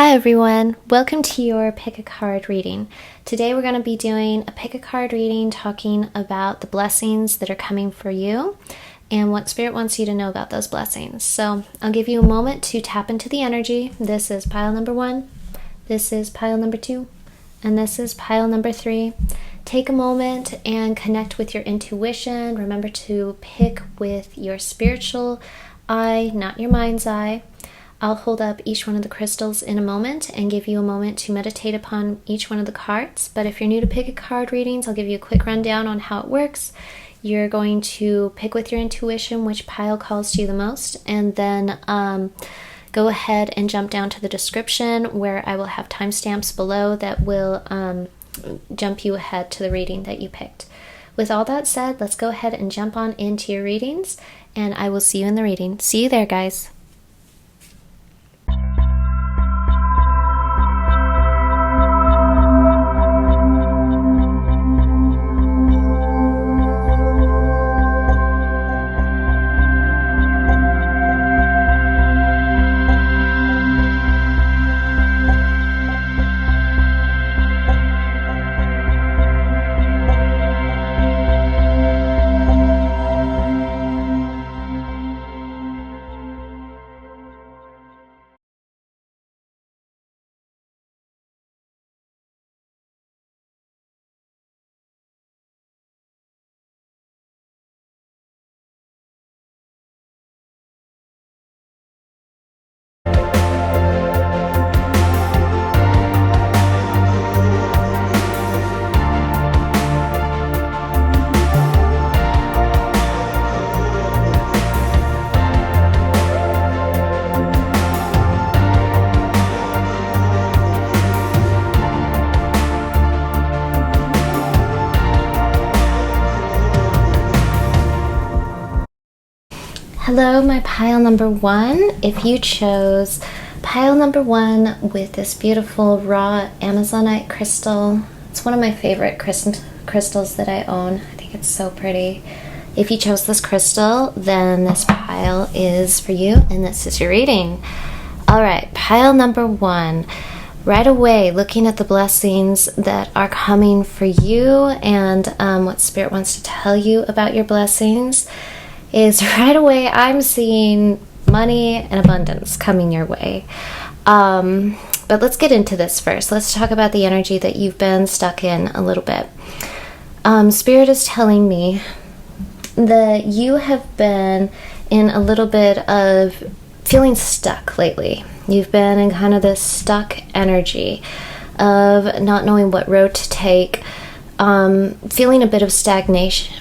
Hi everyone, welcome to your pick a card reading. Today we're going to be doing a pick a card reading talking about the blessings that are coming for you and what Spirit wants you to know about those blessings. So I'll give you a moment to tap into the energy. This is pile number 1, this is pile number 2, and this is pile number 3. Take a moment and connect with your intuition. Remember to pick with your spiritual eye, not your mind's eye. I'll hold up each one of the crystals in a moment and give you a moment to meditate upon each one of the cards. But if you're new to pick a card readings, I'll give you a quick rundown on how it works. You're going to pick with your intuition which pile calls to you the most, and then go ahead and jump down to the description where I will have timestamps below that will jump you ahead to the reading that you picked. With all that said, let's go ahead and jump on into your readings, and I will see you in the reading. See you there, guys. Hello, my pile number 1. If you chose pile number 1 with this beautiful raw Amazonite crystal, it's one of my favorite crystals that I own. I think it's so pretty. If you chose this crystal, then this pile is for you, and this is your reading. All right, pile number 1. Right away, looking at the blessings that are coming for you and what Spirit wants to tell you about your blessings, is right away I'm seeing money and abundance coming your way. But let's get into this first. Let's talk about the energy that you've been stuck in a little bit. Spirit is telling me that you have been in a little bit of feeling stuck lately. You've been in kind of this stuck energy of not knowing what road to take, feeling a bit of stagnation.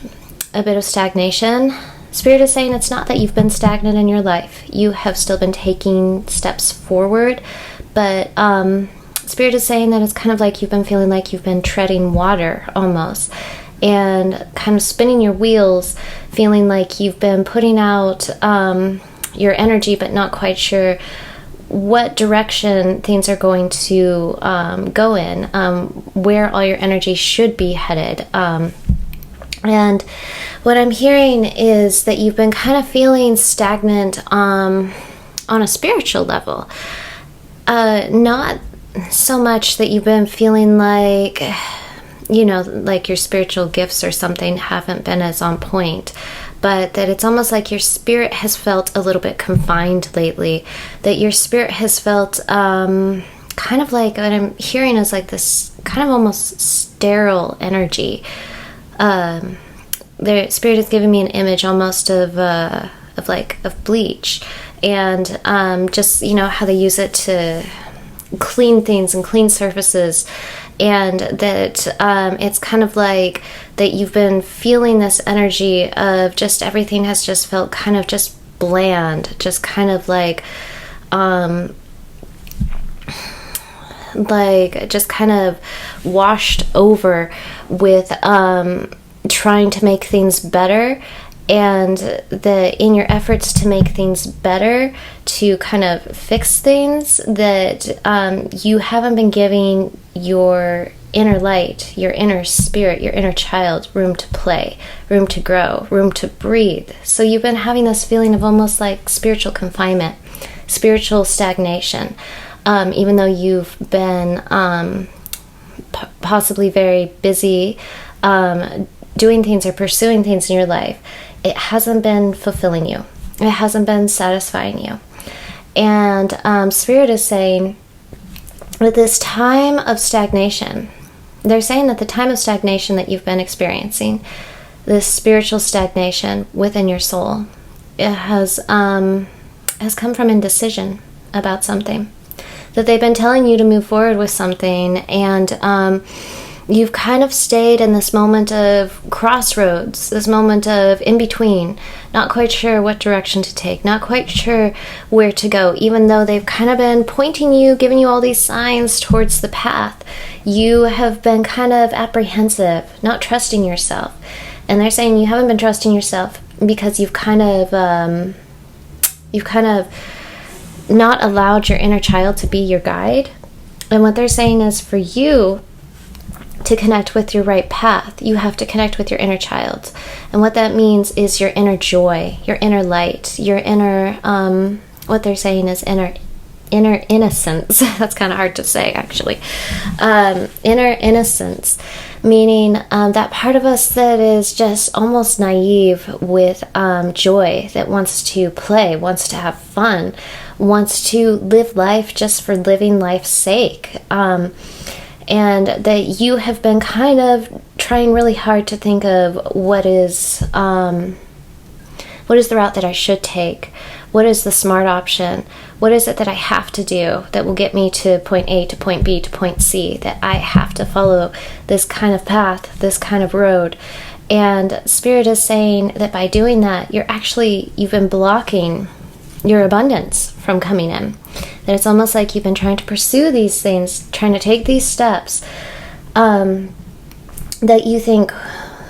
Spirit is saying it's not that you've been stagnant in your life. You have still been taking steps forward, but Spirit is saying that it's kind of like you've been feeling like you've been treading water almost, and kind of spinning your wheels, feeling like you've been putting out your energy, but not quite sure what direction things are going to go in, where all your energy should be headed. And what I'm hearing is that you've been kind of feeling stagnant on a spiritual level. Not so much that you've been feeling like, like your spiritual gifts or something haven't been as on point, but that it's almost like your spirit has felt a little bit confined lately, that your spirit has felt kind of like, what I'm hearing is like this kind of almost sterile energy. The Spirit is giving me an image almost of bleach, and just how they use it to clean things and clean surfaces, and that it's kind of like that you've been feeling this energy of just everything has just felt kind of just bland, just kind of like just kind of washed over with trying to make things better, and that in your efforts to make things better, to kind of fix things, that you haven't been giving your inner light, your inner spirit, your inner child room to play, room to grow, room to breathe. So you've been having this feeling of almost like spiritual confinement, spiritual stagnation. even though you've been possibly very busy doing things or pursuing things in your life, it hasn't been fulfilling you. It hasn't been satisfying you. And Spirit is saying that this time of stagnation, they're saying that the time of stagnation that you've been experiencing, this spiritual stagnation within your soul, it has come from indecision about something. That they've been telling you to move forward with something, and you've kind of stayed in this moment of crossroads, this moment of in-between, not quite sure what direction to take, not quite sure where to go, even though they've kind of been pointing you, giving you all these signs towards the path. You have been kind of apprehensive, not trusting yourself. And they're saying you haven't been trusting yourself because you've kind of not allowed your inner child to be your guide. And what they're saying is, for you to connect with your right path, you have to connect with your inner child. And what that means is your inner joy, your inner light, your inner, what they're saying is inner innocence. That's kind of hard to say, actually. Inner innocence, meaning that part of us that is just almost naive with joy, that wants to play, wants to have fun, wants to live life just for living life's sake. And that you have been kind of trying really hard to think of what is the route that I should take? What is the smart option? What is it that I have to do that will get me to point A to point B to point C? That I have to follow this kind of path, this kind of road. And Spirit is saying that by doing that, you've been blocking your abundance from coming in. That it's almost like you've been trying to pursue these things, trying to take these steps that you think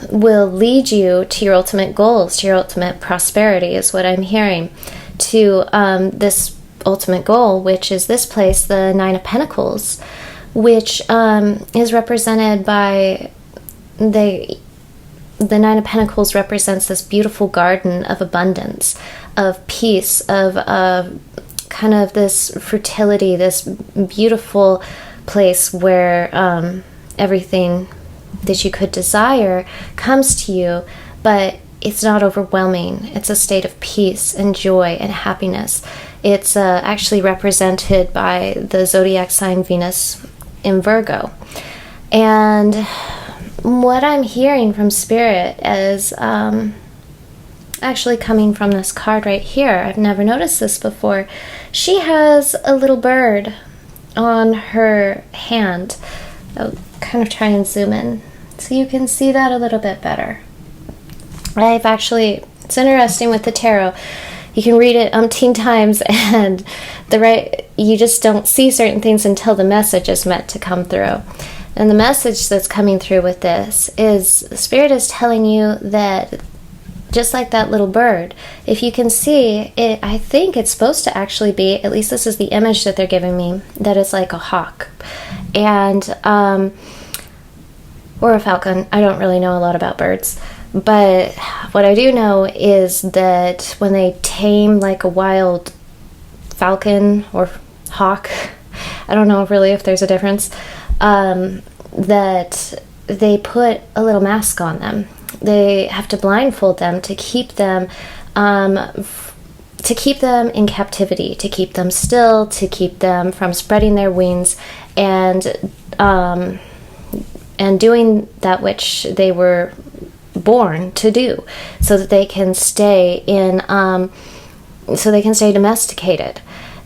will lead you to your ultimate goals, to your ultimate prosperity, is what I'm hearing. To this ultimate goal, which is this place, the Nine of Pentacles, which is represented by the Nine of Pentacles represents this beautiful garden of abundance, of peace, of kind of this fertility, this beautiful place where everything that you could desire comes to you, but it's not overwhelming. It's a state of peace and joy and happiness. It's actually represented by the zodiac sign Venus in Virgo. And what I'm hearing from Spirit is actually coming from this card right here. I've never noticed this before. She has a little bird on her hand. I'll kind of try and zoom in so you can see that a little bit better. It's interesting with the tarot. You can read it umpteen times, and you just don't see certain things until the message is meant to come through. And the message that's coming through with this is Spirit is telling you that just like that little bird, if you can see it, I think it's supposed to actually be, at least this is the image that they're giving me, that it's like a hawk. And or a falcon. I don't really know a lot about birds. But what I do know is that when they tame like a wild falcon or hawk, I don't know really if there's a difference, that they put a little mask on them. They have to blindfold them to keep them in captivity, to keep them still, to keep them from spreading their wings and doing that which they were born to do, so that they can stay domesticated.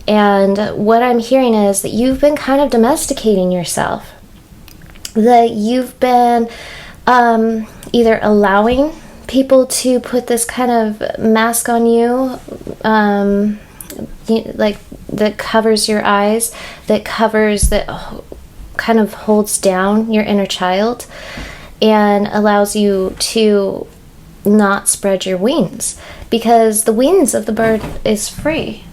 And what I'm hearing is that you've been kind of domesticating yourself, that you've been either allowing people to put this kind of mask on you, like that covers your eyes, that kind of holds down your inner child and allows you to not spread your wings, because the wings of the bird is free.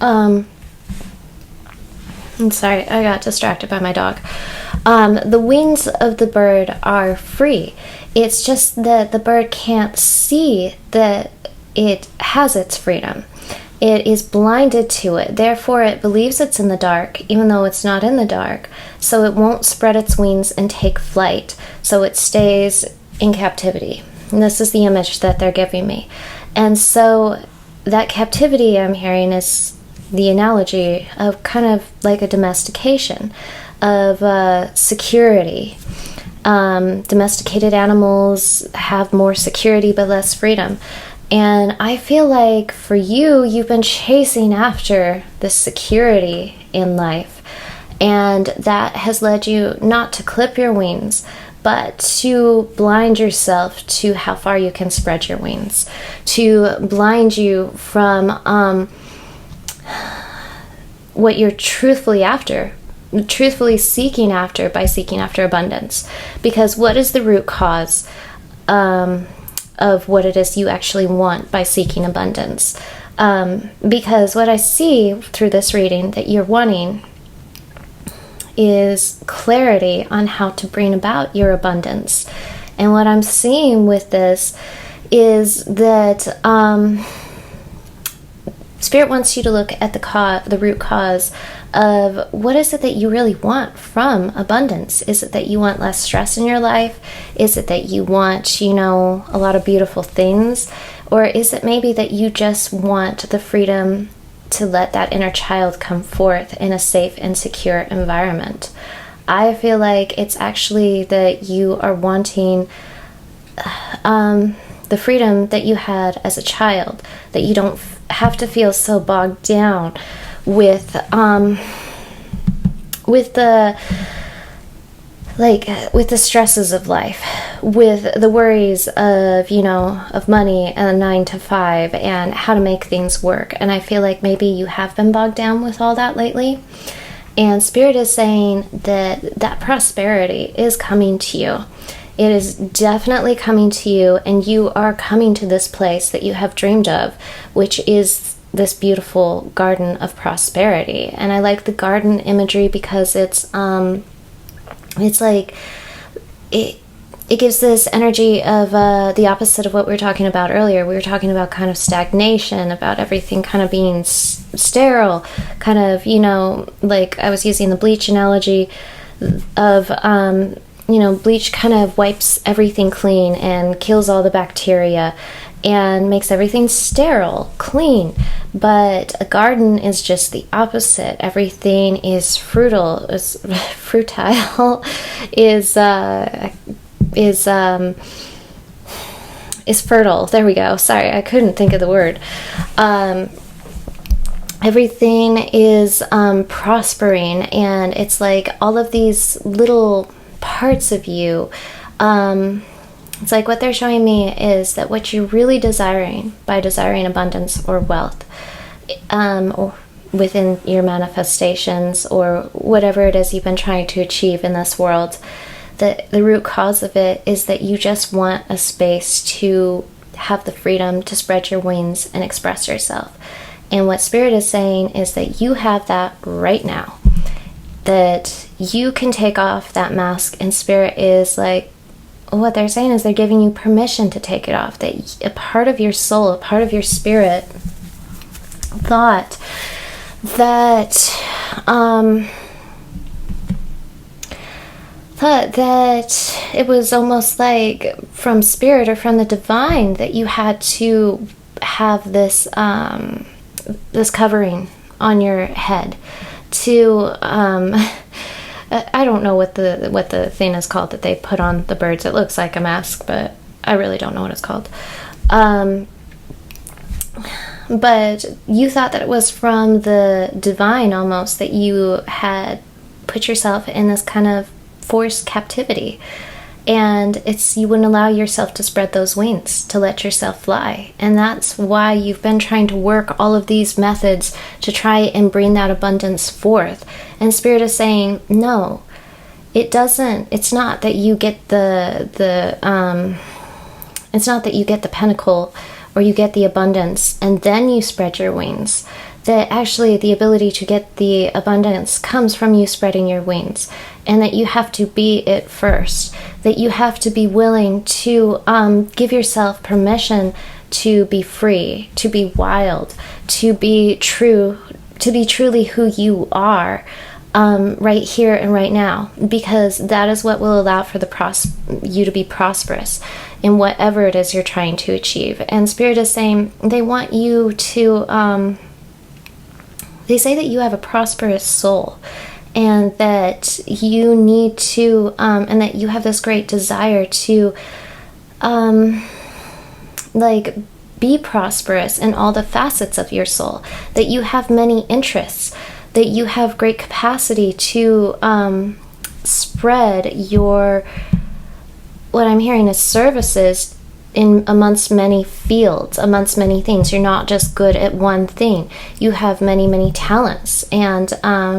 I'm sorry, I got distracted by my dog. The wings of the bird are free. It's just that the bird can't see that it has its freedom. it is blinded to it. Therefore, it believes it's in the dark, even though it's not in the dark. So it won't spread its wings and take flight. So it stays in captivity. And this is the image that they're giving me. And so that captivity I'm hearing is the analogy of kind of like a domestication of security. Domesticated animals have more security but less freedom. And I feel like for you, you've been chasing after this security in life. And that has led you not to clip your wings, but to blind yourself to how far you can spread your wings. To blind you from what you're truthfully seeking after by seeking after abundance. Because what is the root cause of what it is you actually want by seeking abundance? Because what I see through this reading that you're wanting is clarity on how to bring about your abundance. And what I'm seeing with this is that Spirit wants you to look at the root cause of what is it that you really want from abundance. Is it that you want less stress in your life? Is it that you want, a lot of beautiful things? Or is it maybe that you just want the freedom to let that inner child come forth in a safe and secure environment? I feel like it's actually that you are wanting the freedom that you had as a child, that you don't have to feel so bogged down with the stresses of life, with the worries of money and a 9 to 5 and how to make things work. And I feel like maybe you have been bogged down with all that lately. And Spirit is saying that prosperity is coming to you. It is definitely coming to you, and you are coming to this place that you have dreamed of, which is this beautiful garden of prosperity. And I like the garden imagery because it's like it gives this energy of the opposite of what we were talking about earlier. We were talking about kind of stagnation, about everything kind of being sterile, kind of, like I was using the bleach analogy of bleach kind of wipes everything clean and kills all the bacteria and makes everything sterile, clean. But a garden is just the opposite. Everything is fruitile, is fertile. There we go. Sorry, I couldn't think of the word. Everything is prospering, and it's like all of these little parts of you. It's like what they're showing me is that what you're really desiring by desiring abundance or wealth, or within your manifestations or whatever it is you've been trying to achieve in this world, that the root cause of it is that you just want a space to have the freedom to spread your wings and express yourself. And what Spirit is saying is that you have that right now, that you can take off that mask. And Spirit is like, what they're saying is they're giving you permission to take it off, that a part of your soul, a part of your spirit thought that it was almost like from Spirit or from the divine that you had to have this this covering on your head to I don't know what the thing is called that they put on the birds. It looks like a mask, but I really don't know what it's called. But you thought that it was from the divine almost, that you had put yourself in this kind of forced captivity. And you wouldn't allow yourself to spread those wings, to let yourself fly. And that's why you've been trying to work all of these methods to try and bring that abundance forth. And Spirit is saying, no, it doesn't. It's not that you get it's not that you get the pentacle or you get the abundance and then you spread your wings. That actually the ability to get the abundance comes from you spreading your wings, and that you have to be it first, that you have to be willing to give yourself permission to be free, to be wild, to be true, to be truly who you are, right here and right now, because that is what will allow for you to be prosperous in whatever it is you're trying to achieve. And Spirit is saying they want you to, they say that you have a prosperous soul, and that you need to, and that you have this great desire to, like, be prosperous in all the facets of your soul, that you have many interests, that you have great capacity to spread your, what I'm hearing is services in amongst many fields, amongst many things. You're not just good at one thing. You have many, many talents. And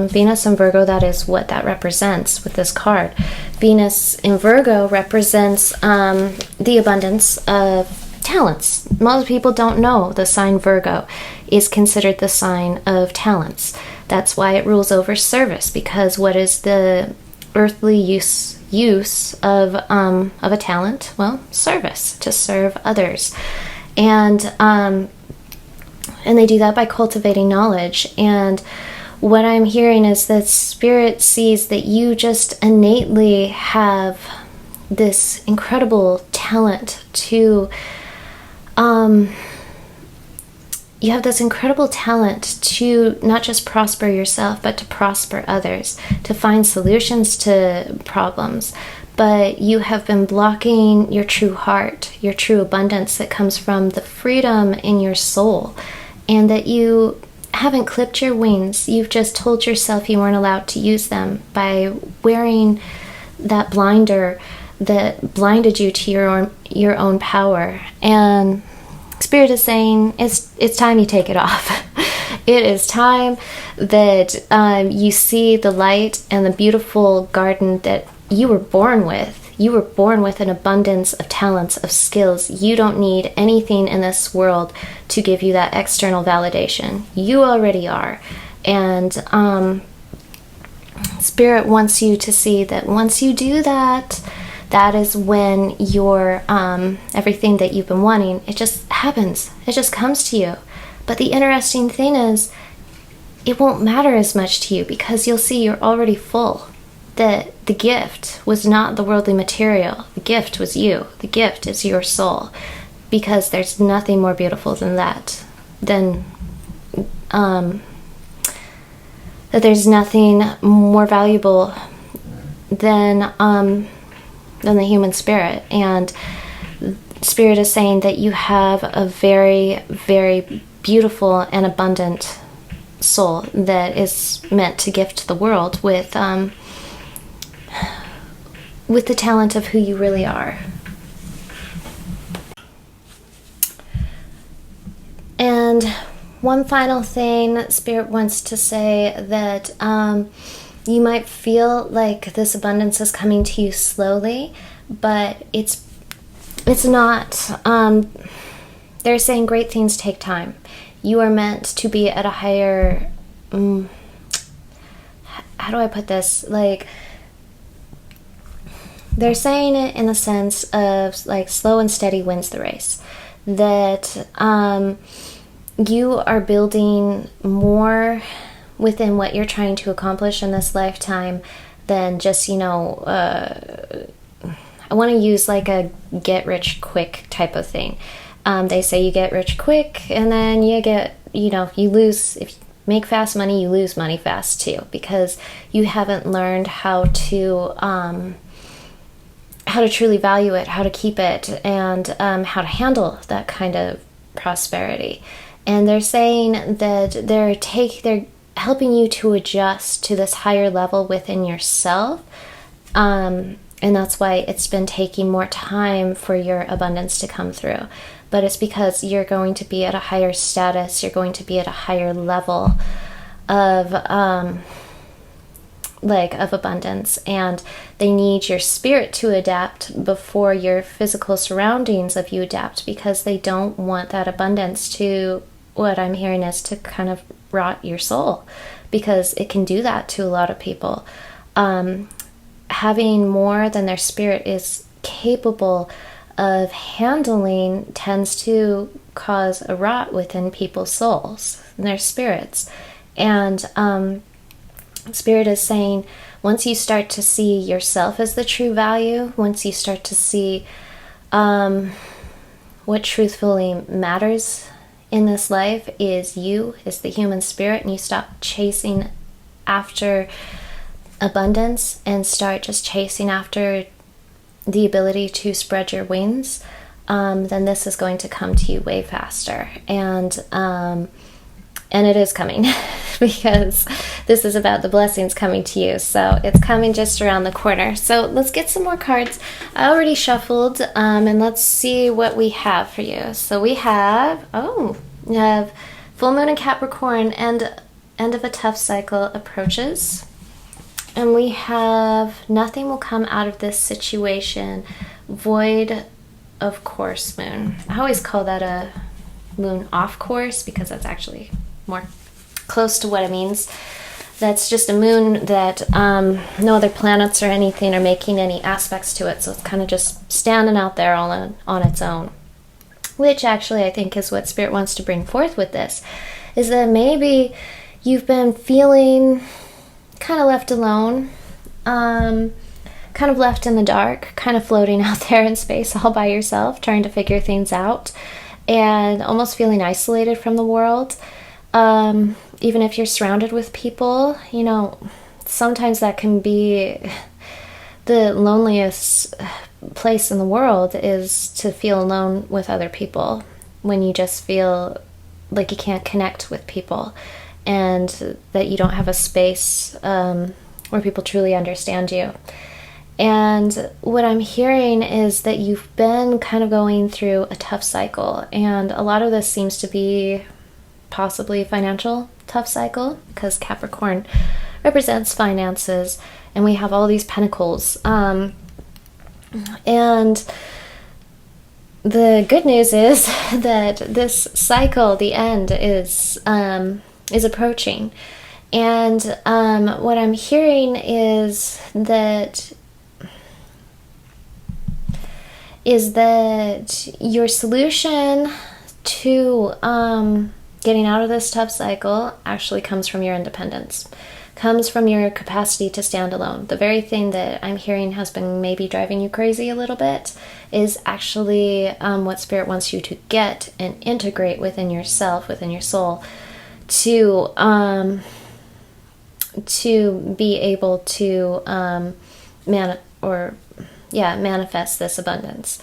Venus in Virgo, that is what that represents with this card. Venus in Virgo represents the abundance of talents. Most people don't know the sign Virgo is considered the sign of talents. That's why it rules over service, because what is the earthly use of a talent? Well, service, to serve others. And they do that by cultivating knowledge. And what I'm hearing is that Spirit sees that you just innately have this incredible talent to you have this incredible talent to not just prosper yourself, but to prosper others, to find solutions to problems. But you have been blocking your true heart, your true abundance that comes from the freedom in your soul, and that you haven't clipped your wings. You've just told yourself you weren't allowed to use them by wearing that blinder that blinded you to your own power. And Spirit is saying it's time you take it off. It is time that you see the light and the beautiful garden that you were born with. You were born with an abundance of talents, of skills. You don't need anything in this world to give you that external validation. You already are. And Spirit wants you to see that once you do that, that is when your everything that you've been wanting, it just happens. It just comes to you. But the interesting thing is, it won't matter as much to you, because you'll see you're already full. That the gift was not the worldly material. The gift was you. The gift is your soul. Because there's nothing more beautiful than that. That there's nothing more valuable than the human spirit. And Spirit is saying that you have a very, very beautiful and abundant soul that is meant to gift the world with the talent of who you really are. And one final thing, Spirit wants to say that you might feel like this abundance is coming to you slowly, but it's not. They're saying great things take time. You are meant to be at a higher, how do I put this? Like, they're saying it in the sense of, like, slow and steady wins the race. That you are building more within what you're trying to accomplish in this lifetime than just, I want to use like a get rich quick type of thing. They say you get rich quick, and then you get, you lose. If you make fast money, you lose money fast too, because you haven't learned how to truly value it, how to keep it, and how to handle that kind of prosperity. And they're saying that they're helping you to adjust to this higher level within yourself. And that's why it's been taking more time for your abundance to come through. But it's because you're going to be at a higher status, you're going to be at a higher level of abundance, and they need your spirit to adapt before your physical surroundings of you adapt, because they don't want that abundance to, what I'm hearing is, to kind of rot your soul, because it can do that to a lot of people. Having more than their spirit is capable of handling tends to cause a rot within people's souls and their spirits. And Spirit is saying, once you start to see yourself as the true value, once you start to see what truthfully matters in this life is you, is the human spirit, and you stop chasing after abundance and start just chasing after the ability to spread your wings, then this is going to come to you way faster. And it is coming because this is about the blessings coming to you. So it's coming just around the corner. So let's get some more cards. I already shuffled, and let's see what we have for you. So we have, we have full moon in Capricorn and end of a tough cycle approaches. And we have nothing will come out of this situation, void of course moon. I always call that a moon off course because that's actually more close to what it means. That's just a moon that no other planets or anything are making any aspects to it, so it's kind of just standing out there all on its own, which actually I think is what Spirit wants to bring forth with this, is that maybe you've been feeling kind of left alone, kind of left in the dark, kind of floating out there in space all by yourself, trying to figure things out, and almost feeling isolated from the world. Even if you're surrounded with people, you know, sometimes that can be the loneliest place in the world, is to feel alone with other people, when you just feel like you can't connect with people and that you don't have a space where people truly understand you. And what I'm hearing is that you've been kind of going through a tough cycle, and a lot of this seems to be possibly a financial tough cycle, because Capricorn represents finances, and we have all these pentacles. And the good news is that this cycle, the end, is approaching. And what I'm hearing is that your solution to getting out of this tough cycle actually comes from your independence, comes from your capacity to stand alone. The very thing that I'm hearing has been maybe driving you crazy a little bit is actually what Spirit wants you to get and integrate within yourself, within your soul, to be able to manifest this abundance.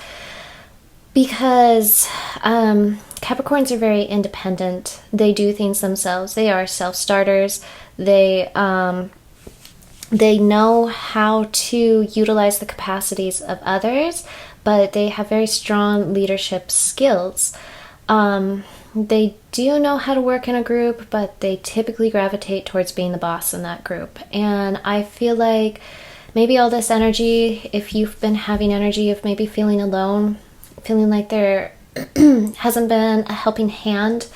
Because Capricorns are very independent. They do things themselves. They are self-starters. They know how to utilize the capacities of others, but they have very strong leadership skills. They do know how to work in a group, but they typically gravitate towards being the boss in that group. And I feel like maybe all this energy, if you've been having energy of maybe feeling alone, feeling like there hasn't been a helping hand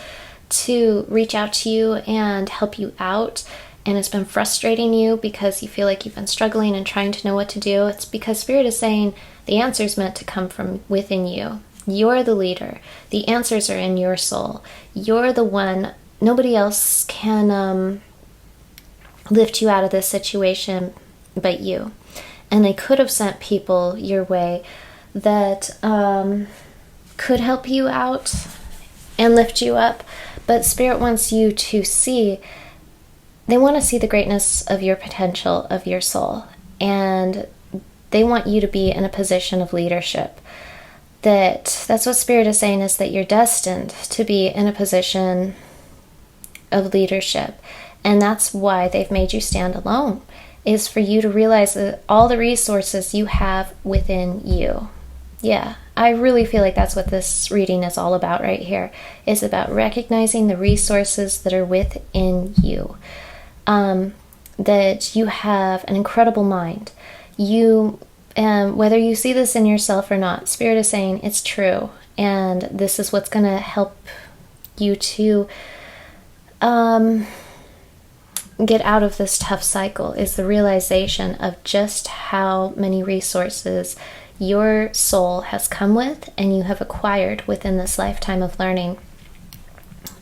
to reach out to you and help you out, and it's been frustrating you because you feel like you've been struggling and trying to know what to do, it's because Spirit is saying the answer's meant to come from within you. You're the leader. The answers are in your soul. You're the one. Nobody else can lift you out of this situation but you. And they could have sent people your way that could help you out and lift you up, but Spirit wants you to see, they want to see the greatness of your potential, of your soul, and they want you to be in a position of leadership. That's what Spirit is saying, is that you're destined to be in a position of leadership, and that's why they've made you stand alone, is for you to realize that all the resources you have within you. Yeah, I really feel like that's what this reading is all about right here. It's about recognizing the resources that are within you. That you have an incredible mind. Whether you see this in yourself or not, Spirit is saying it's true. And this is what's going to help you to get out of this tough cycle, is the realization of just how many resources your soul has come with and you have acquired within this lifetime of learning.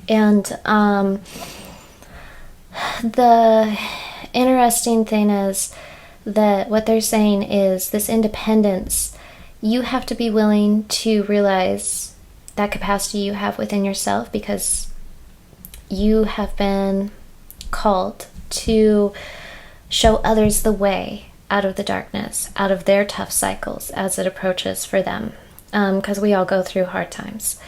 And the interesting thing is that what they're saying is this independence, you have to be willing to realize that capacity you have within yourself, because you have been called to show others the way out of the darkness, out of their tough cycles as it approaches for them, because we all go through hard times.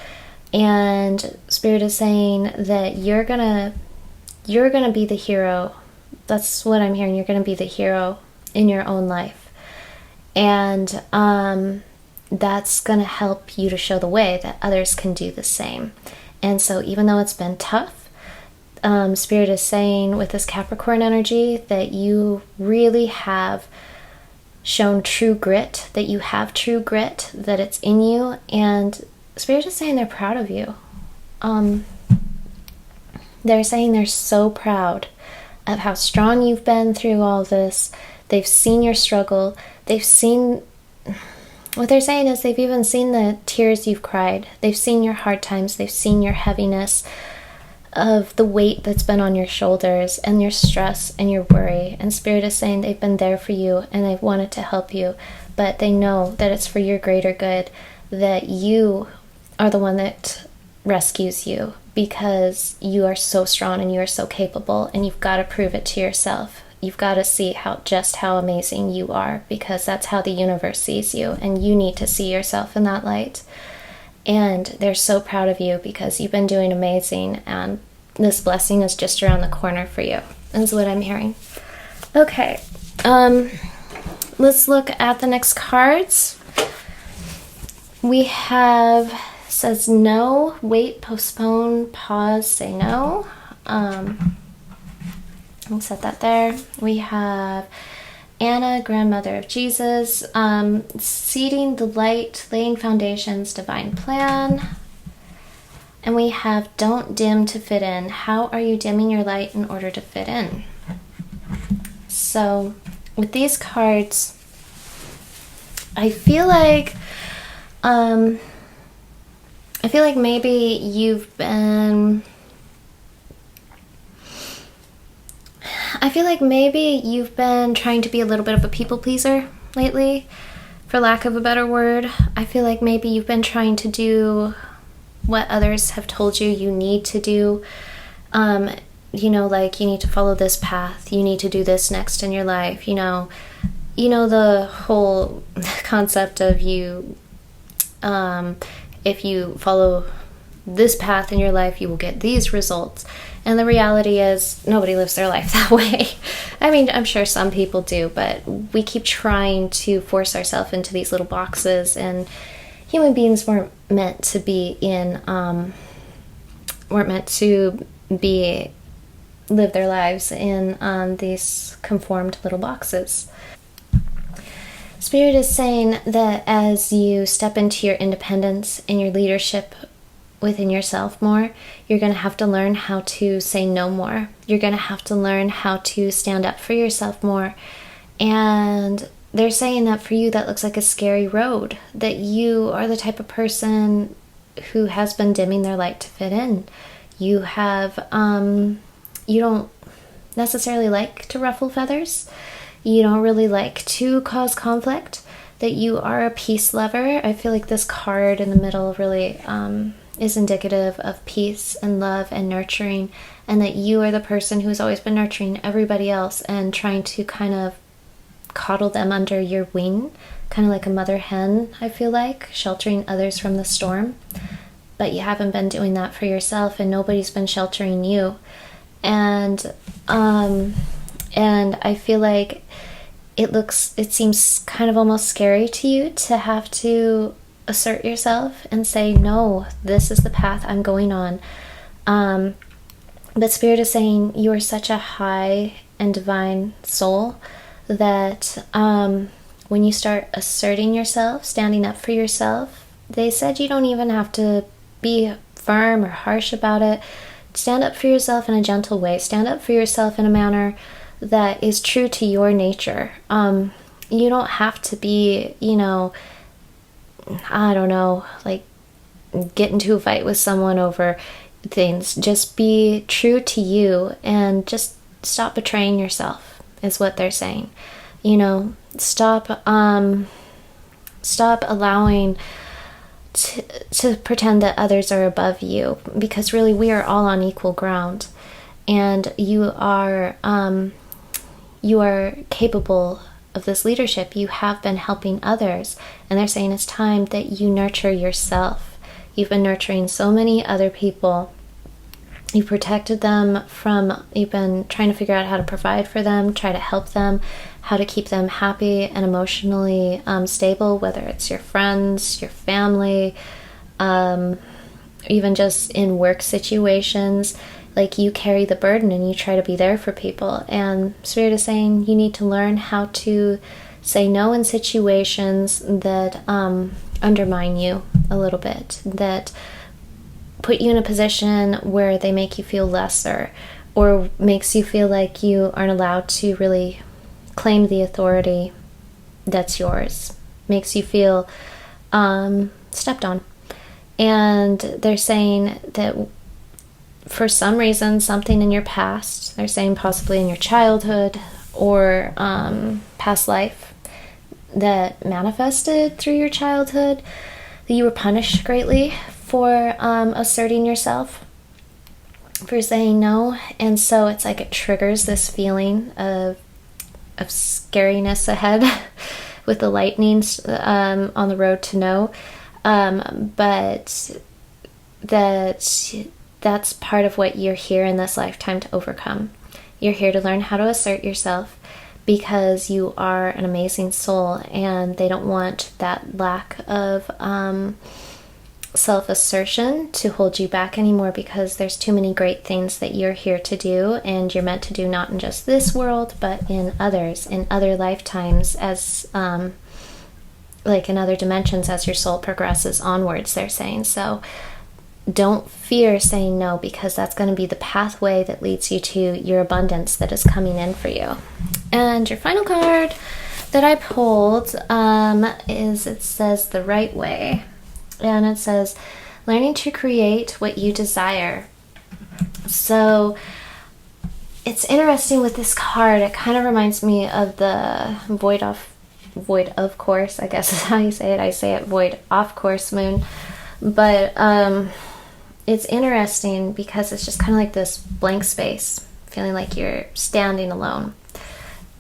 And Spirit is saying that you're gonna be the hero. That's what I'm hearing. You're gonna be the hero in your own life, and that's gonna help you to show the way that others can do the same. And so even though it's been tough, Spirit is saying with this Capricorn energy that you really have shown true grit, that you have true grit, that it's in you, and Spirit is saying they're proud of you. They're saying they're so proud of how strong you've been through all this. They've seen your struggle. They've seen, what they're saying is they've even seen the tears you've cried. They've seen your hard times. They've seen your heaviness of the weight that's been on your shoulders and your stress and your worry. And Spirit is saying they've been there for you and they've wanted to help you, but they know that it's for your greater good, that you are the one that rescues you, because you are so strong and you are so capable, and you've got to prove it to yourself. You've got to see how amazing you are, because that's how the universe sees you, and you need to see yourself in that light. And they're so proud of you because you've been doing amazing, and this blessing is just around the corner for you, is what I'm hearing. Okay, let's look at the next cards. We have, says no, wait, postpone, pause, say no. I'll set that there. We have Anna, grandmother of Jesus, seeding the light, laying foundations, divine plan. And we have don't dim to fit in. How are you dimming your light in order to fit in? So with these cards, I feel like maybe you've been, trying to be a little bit of a people pleaser lately, for lack of a better word. I feel like maybe you've been trying to do what others have told you you need to do. Like you need to follow this path, you need to do this next in your life, the whole concept of you, if you follow this path in your life, you will get these results. And the reality is nobody lives their life that way. I mean, I'm sure some people do, but we keep trying to force ourselves into these little boxes, and human beings weren't meant to live their lives in these conformed little boxes. Spirit is saying that as you step into your independence and your leadership within yourself more, you're going to have to learn how to say no more. You're going to have to learn how to stand up for yourself more. And they're saying that for you, that looks like a scary road, that you are the type of person who has been dimming their light to fit in. You have, you don't necessarily like to ruffle feathers. You don't really like to cause conflict, that you are a peace lover. I feel like this card in the middle really is indicative of peace and love and nurturing, and that you are the person who's always been nurturing everybody else and trying to kind of coddle them under your wing, kind of like a mother hen, I feel like, sheltering others from the storm. But you haven't been doing that for yourself, and nobody's been sheltering you. And I feel like it seems kind of almost scary to you to have to assert yourself and say, no, this is the path I'm going on. But Spirit is saying you are such a high and divine soul that when you start asserting yourself, standing up for yourself, they said you don't even have to be firm or harsh about it. Stand up for yourself in a gentle way. Stand up for yourself in a manner that is true to your nature. You don't have to be, I don't know, like get into a fight with someone over things. Just be true to you and just stop betraying yourself, is what they're saying. You know, stop allowing to pretend that others are above you, because really we are all on equal ground, and you are capable of this leadership. You have been helping others, and they're saying it's time that you nurture yourself. You've been nurturing so many other people. You've protected them from, you've been trying to figure out how to provide for them, try to help them, how to keep them happy and emotionally stable, whether it's your friends, your family, even just in work situations. Like, you carry the burden and you try to be there for people. And Spirit is saying you need to learn how to say no in situations that undermine you a little bit, that put you in a position where they make you feel lesser, or makes you feel like you aren't allowed to really claim the authority that's yours, makes you feel stepped on. And they're saying that for some reason, something in your past, they're saying possibly in your childhood or past life that manifested through your childhood, that you were punished greatly for asserting yourself, for saying no. And so it's like it triggers this feeling of scariness ahead with the lightnings on the road to no. But that's part of what you're here in this lifetime to overcome. You're here to learn how to assert yourself, because you are an amazing soul, and they don't want that lack of self-assertion to hold you back anymore, because there's too many great things that you're here to do, and you're meant to do, not in just this world, but in others, in other lifetimes, as like in other dimensions, as your soul progresses onwards, they're saying. So don't fear saying no, because that's going to be the pathway that leads you to your abundance that is coming in for you. And your final card that I pulled is, it says the right way. And it says, learning to create what you desire. So it's interesting with this card. It kind of reminds me of the void of course, I guess is how you say it. I say it void off course moon. But it's interesting because it's just kind of like this blank space, feeling like you're standing alone.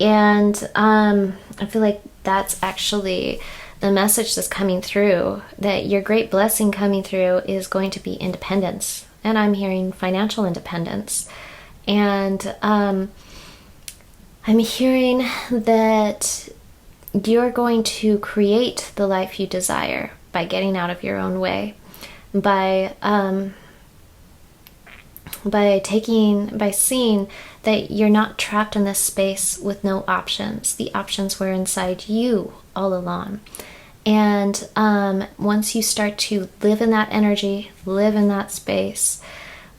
And I feel like that's actually the message that's coming through, that your great blessing coming through is going to be independence. And I'm hearing financial independence. And I'm hearing that you're going to create the life you desire by getting out of your own way, by seeing that you're not trapped in this space with no options. The options were inside you all along. And once you start to live in that energy, live in that space,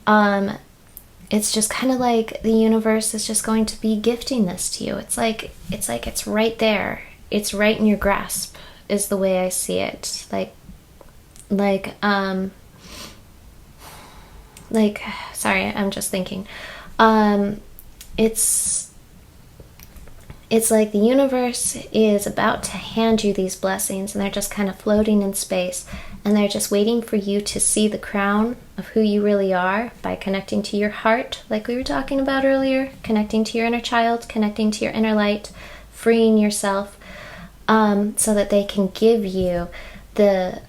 it's just kind of like the universe is just going to be gifting this to you. It's like it's right there. It's right in your grasp, is the way I see it. Sorry, I'm just thinking. It's like the universe is about to hand you these blessings, and they're just kind of floating in space, and they're just waiting for you to see the crown of who you really are by connecting to your heart, like we were talking about earlier, connecting to your inner child, connecting to your inner light, freeing yourself, so that they can give you the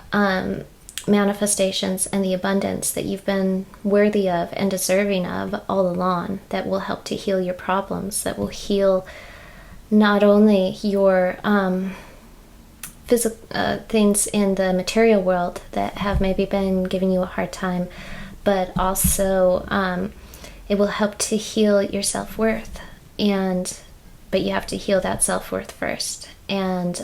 manifestations and the abundance that you've been worthy of and deserving of all along, that will help to heal your problems, that will heal not only your physical things in the material world that have maybe been giving you a hard time, but also it will help to heal your self-worth. But you have to heal that self-worth first. And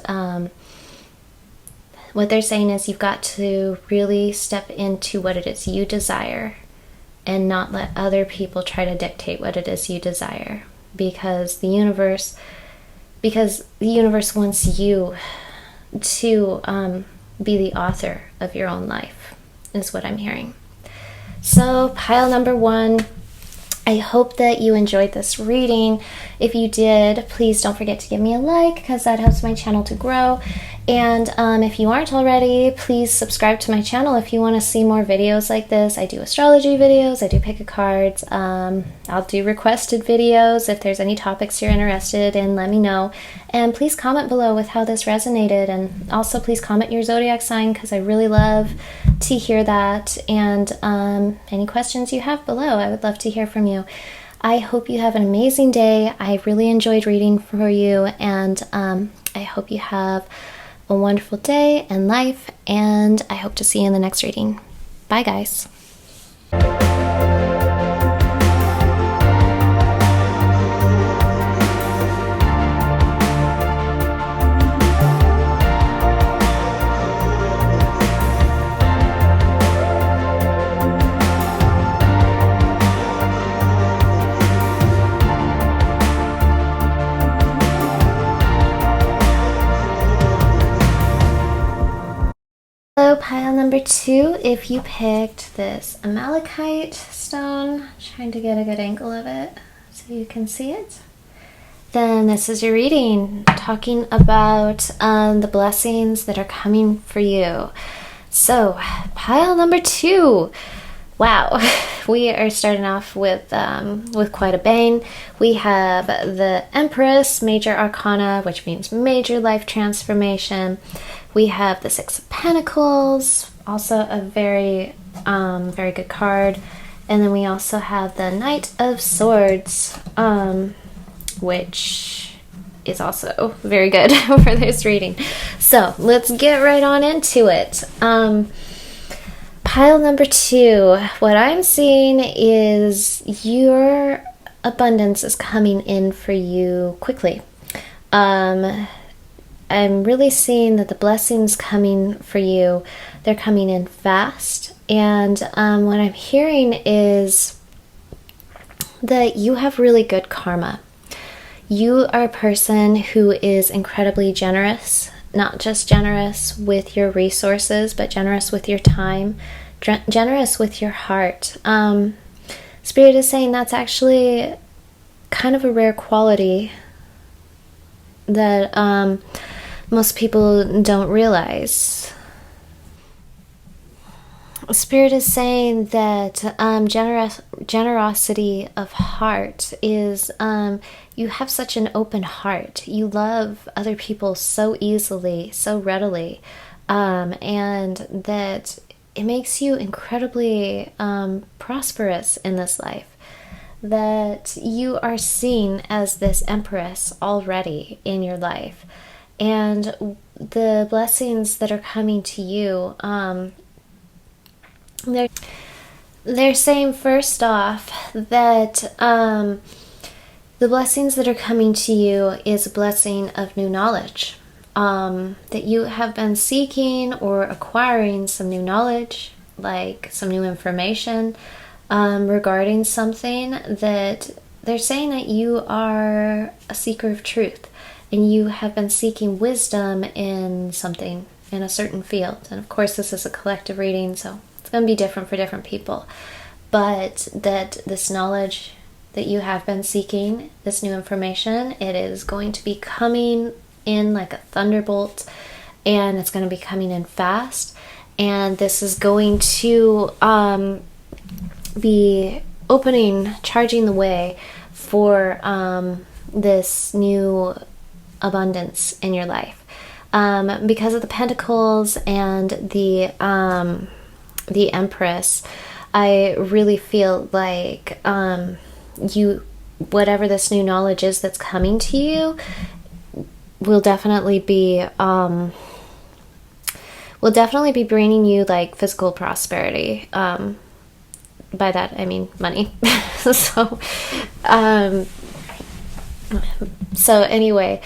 what they're saying is you've got to really step into what it is you desire, and not let other people try to dictate what it is you desire, because the universe wants you to be the author of your own life, is what I'm hearing. So pile number 1, I hope that you enjoyed this reading. If you did, please don't forget to give me a like, because that helps my channel to grow. And if you aren't already, please subscribe to my channel if you want to see more videos like this. I do astrology videos, I do pick a cards, I'll do requested videos. If there's any topics you're interested in, let me know. And please comment below with how this resonated, and also please comment your zodiac sign, because I really love to hear that. And any questions you have below, I would love to hear from you. I hope you have an amazing day. I really enjoyed reading for you, and I hope you have a wonderful day and life, and I hope to see you in the next reading. Bye, guys. Hello, pile number 2. If you picked this Amalekite stone, trying to get a good angle of it so you can see it, then this is your reading, talking about the blessings that are coming for you. So, pile number 2. Wow, we are starting off with quite a bang. We have the Empress, Major Arcana, which means major life transformation. We have the Six of Pentacles, also a very good card. And then we also have the Knight of Swords, which is also very good for this reading. So let's get right on into it. Pile number 2, what I'm seeing is your abundance is coming in for you quickly. I'm really seeing that the blessings coming for you, they're coming in fast. And what I'm hearing is that you have really good karma. You are a person who is incredibly generous, not just generous with your resources, but generous with your time, generous with your heart. Spirit is saying that's actually kind of a rare quality that most people don't realize. Spirit is saying that generosity of heart is, you have such an open heart. You love other people so easily, so readily, and that it makes you incredibly prosperous in this life. That you are seen as this empress already in your life. And the blessings that are coming to you, they're saying first off that the blessings that are coming to you is a blessing of new knowledge. That you have been seeking or acquiring some new knowledge, like some new information regarding something, that they're saying that you are a seeker of truth and you have been seeking wisdom in something, in a certain field. And of course this is a collective reading, so it's going to be different for different people. But that this knowledge that you have been seeking, this new information, it is going to be coming in like a thunderbolt, and it's going to be coming in fast, and this is going to be charging the way for this new abundance in your life, because of the Pentacles and the Empress. I really feel like whatever this new knowledge is that's coming to you will definitely be bringing you like physical prosperity. By that I mean money. So anyway,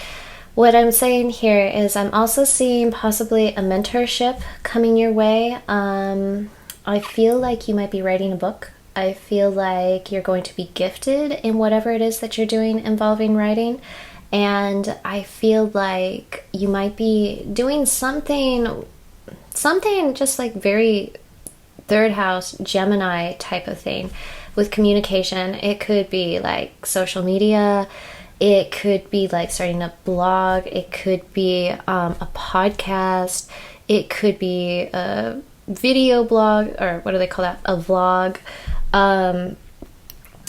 what I'm saying here is I'm also seeing possibly a mentorship coming your way. I feel like you might be writing a book. I feel like you're going to be gifted in whatever it is that you're doing involving writing. And I feel like you might be doing something something just like very third house Gemini type of thing with communication. It could be like social media. It could be like starting a blog. It could be a podcast. It could be a video blog, or what do they call that? A vlog.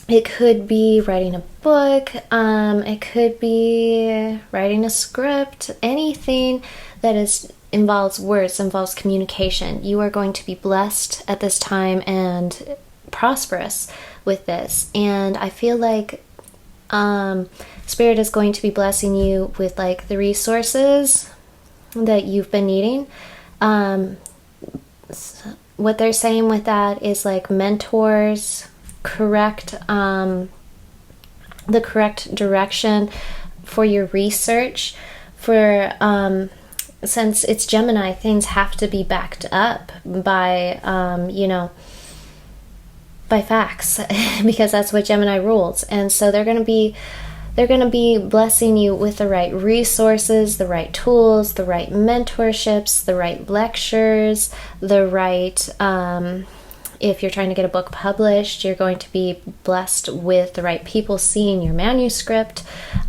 It could be writing a book. It could be writing a script. Anything that involves words, involves communication. You are going to be blessed at this time and prosperous with this. And I feel like Spirit is going to be blessing you with like the resources that you've been needing. What they're saying with that is like mentors, the correct direction for your research. Since it's Gemini, things have to be backed up by by facts, because that's what Gemini rules. And so they're going to be blessing you with the right resources, the right tools, the right mentorships, the right lectures, the right, if you're trying to get a book published, you're going to be blessed with the right people seeing your manuscript.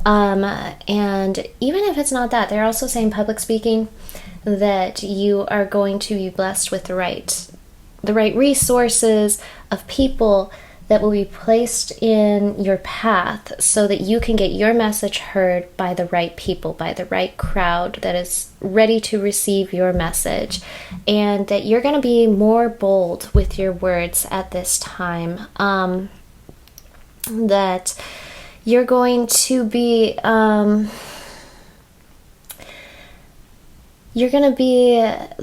And even if it's not that, they're also saying public speaking, that you are going to be blessed with the right resources of people that will be placed in your path so that you can get your message heard by the right people, by the right crowd that is ready to receive your message, and that you're going to be more bold with your words at this time. That you're going to be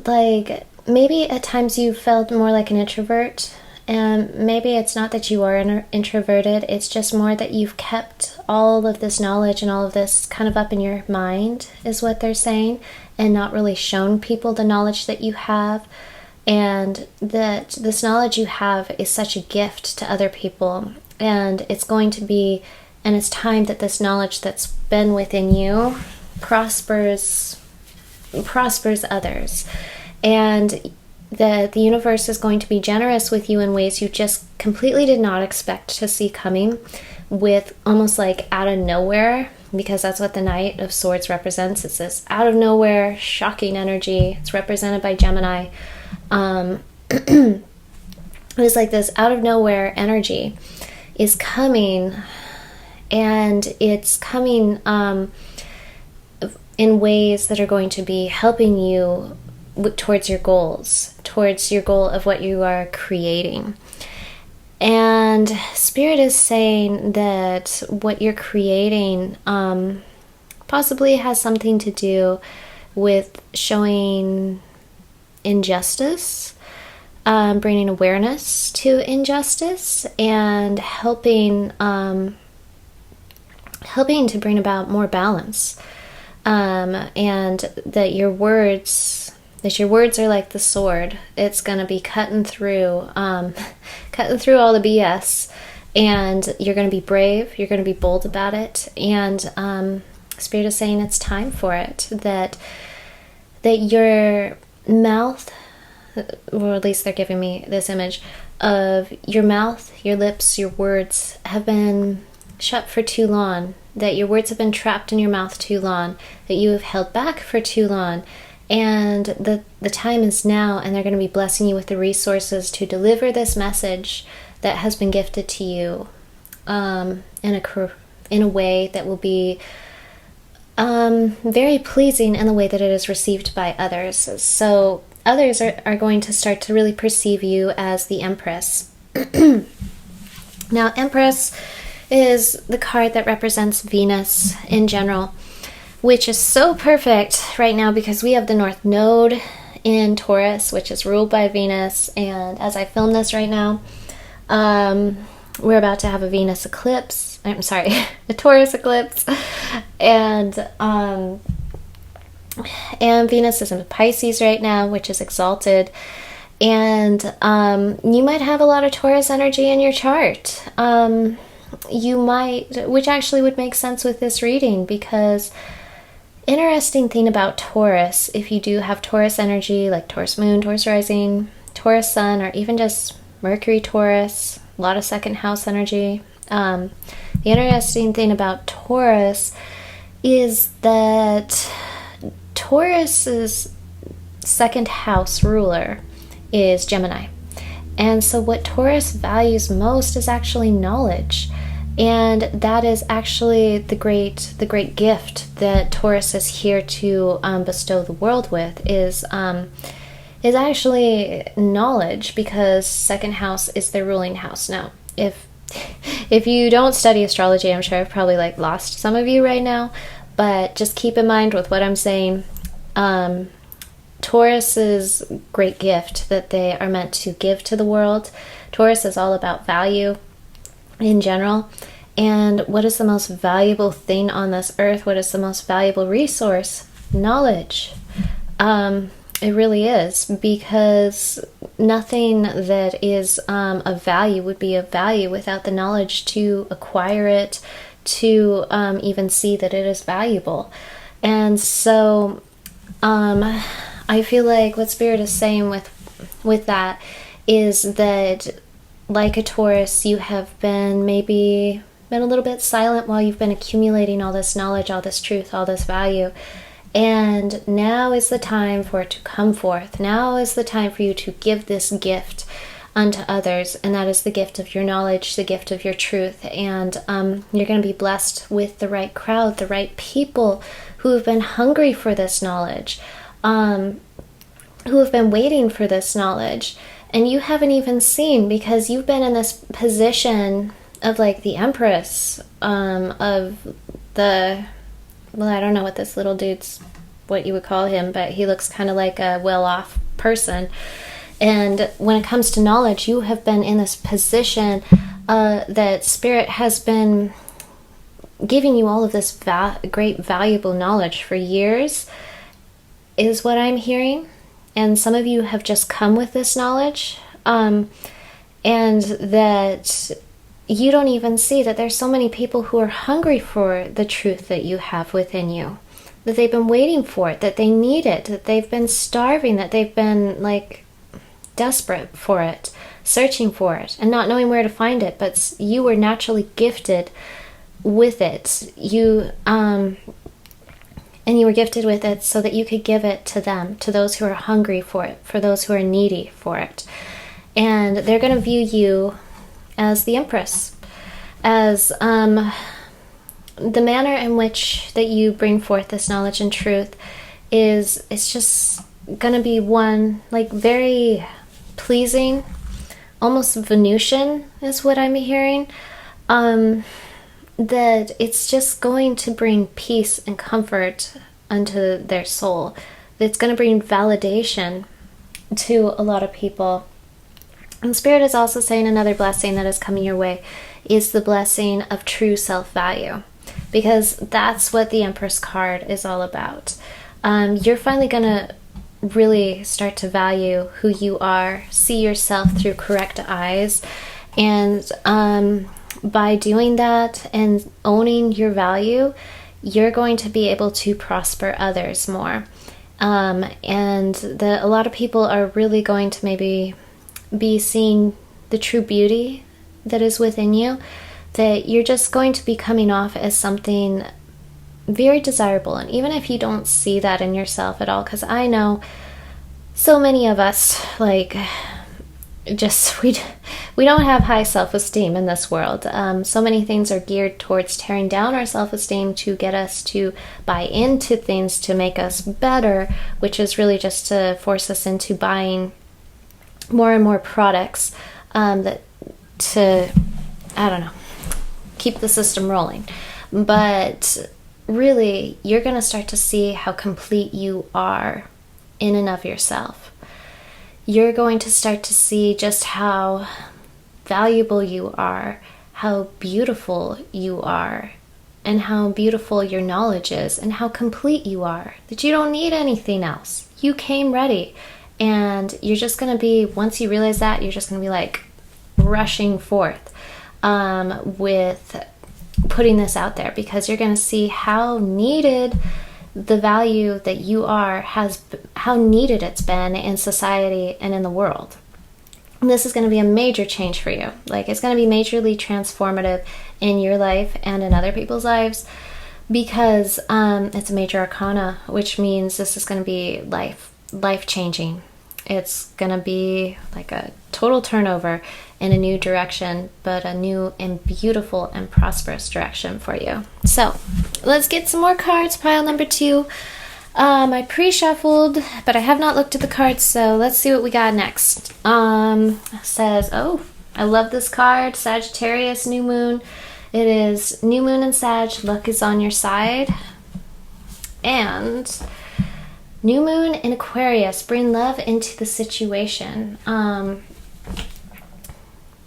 like, maybe at times you felt more like an introvert. And maybe it's not that you are introverted, it's just more that you've kept all of this knowledge and all of this kind of up in your mind, is what they're saying, and not really shown people the knowledge that you have. And that this knowledge you have is such a gift to other people. And it's going to be, and it's time that this knowledge that's been within you prospers others. And that the universe is going to be generous with you in ways you just completely did not expect to see coming, with almost like out of nowhere, because that's what the Knight of Swords represents. It's this out of nowhere, shocking energy. It's represented by Gemini. It's like this out of nowhere energy is coming, and it's coming in ways that are going to be helping you towards your goals, towards your goal of what you are creating. And Spirit is saying that what you're creating possibly has something to do with showing injustice, bringing awareness to injustice, and helping to bring about more balance. And that your words are like the sword. It's going to be cutting through all the BS, and you're going to be brave, you're going to be bold about it, and Spirit is saying it's time for it, that your mouth, or at least they're giving me this image of your mouth, your lips, your words have been shut for too long, that your words have been trapped in your mouth too long, that you have held back for too long. And the time is now, and they're going to be blessing you with the resources to deliver this message that has been gifted to you in a way that will be very pleasing in the way that it is received by others. So others are going to start to really perceive you as the Empress. Now, Empress is the card that represents Venus in general, which is so perfect right now because we have the North Node in Taurus, which is ruled by Venus. And as I film this right now, we're about to have a Venus eclipse. I'm sorry, a Taurus eclipse. And Venus is in Pisces right now, which is exalted. And you might have a lot of Taurus energy in your chart. You might, which actually would make sense with this reading, because interesting thing about Taurus, if you do have Taurus energy, like Taurus moon, Taurus rising, Taurus sun, or even just Mercury Taurus, a lot of second house energy. The interesting thing about Taurus is that Taurus's second house ruler is Gemini. And so what Taurus values most is actually knowledge. And that is actually the great gift that Taurus is here to bestow the world with is actually knowledge, because second house is their ruling house. Now, if you don't study astrology, I'm sure I've probably lost some of you right now, but just keep in mind with what I'm saying, Taurus's great gift that they are meant to give to the world. Taurus is all about value in general. And what is the most valuable thing on this earth? What is the most valuable resource? Knowledge. It really is, because nothing that is of value would be of value without the knowledge to acquire it, to even see that it is valuable. And so I feel like what Spirit is saying with that is that, like a Taurus, you have been a little bit silent while you've been accumulating all this knowledge, all this truth, all this value. And now is the time for it to come forth. Now is the time for you to give this gift unto others, and that is the gift of your knowledge, the gift of your truth. And you're going to be blessed with the right crowd, the right people who have been hungry for this knowledge, who have been waiting for this knowledge, and you haven't even seen, because you've been in this position of the Empress of the, well, I don't know what this little dude's, what you would call him, but he looks kind of like a well-off person. And when it comes to knowledge, you have been in this position that Spirit has been giving you all of this great valuable knowledge for years, is what I'm hearing. And some of you have just come with this knowledge, and that you don't even see that there's so many people who are hungry for the truth that you have within you, that they've been waiting for it, that they need it, that they've been starving, that they've been desperate for it, searching for it, and not knowing where to find it. But you were naturally gifted with it. And you were gifted with it so that you could give it to them, to those who are hungry for it, for those who are needy for it. And they're going to view you as the Empress, as the manner in which that you bring forth this knowledge and truth it's just going to be one very pleasing, almost Venusian is what I'm hearing, that it's just going to bring peace and comfort unto their soul. It's going to bring validation to a lot of people. And Spirit is also saying another blessing that is coming your way is the blessing of true self-value, because that's what the Empress card is all about. You're finally going to really start to value who you are, see yourself through correct eyes, and by doing that and owning your value, you're going to be able to prosper others more. And a lot of people are really going to maybe be seeing the true beauty that is within you, that you're just going to be coming off as something very desirable. And even if you don't see that in yourself at all, because I know so many of us, we don't have high self-esteem in this world. So many things are geared towards tearing down our self-esteem to get us to buy into things to make us better, which is really just to force us into buying more and more products keep the system rolling. But really, you're going to start to see how complete you are in and of yourself. You're going to start to see just how valuable you are, how beautiful you are, and how beautiful your knowledge is, and how complete you are, that you don't need anything else. You came ready. And you're just going to be, once you realize that, you're just going to be rushing forth with putting this out there, because you're going to see how needed the value that you are, how needed it's been in society and in the world. And this is going to be a major change for you. Like, it's going to be majorly transformative in your life and in other people's lives, because it's a major arcana, which means this is going to be life-changing. It's going to be like a total turnover in a new direction, but a new and beautiful and prosperous direction for you. So let's get some more cards. Pile number 2. I pre-shuffled, but I have not looked at the cards, so let's see what we got next. Says, oh, I love this card, Sagittarius, new moon. It is new moon in Sag, luck is on your side. And new moon in Aquarius, bring love into the situation.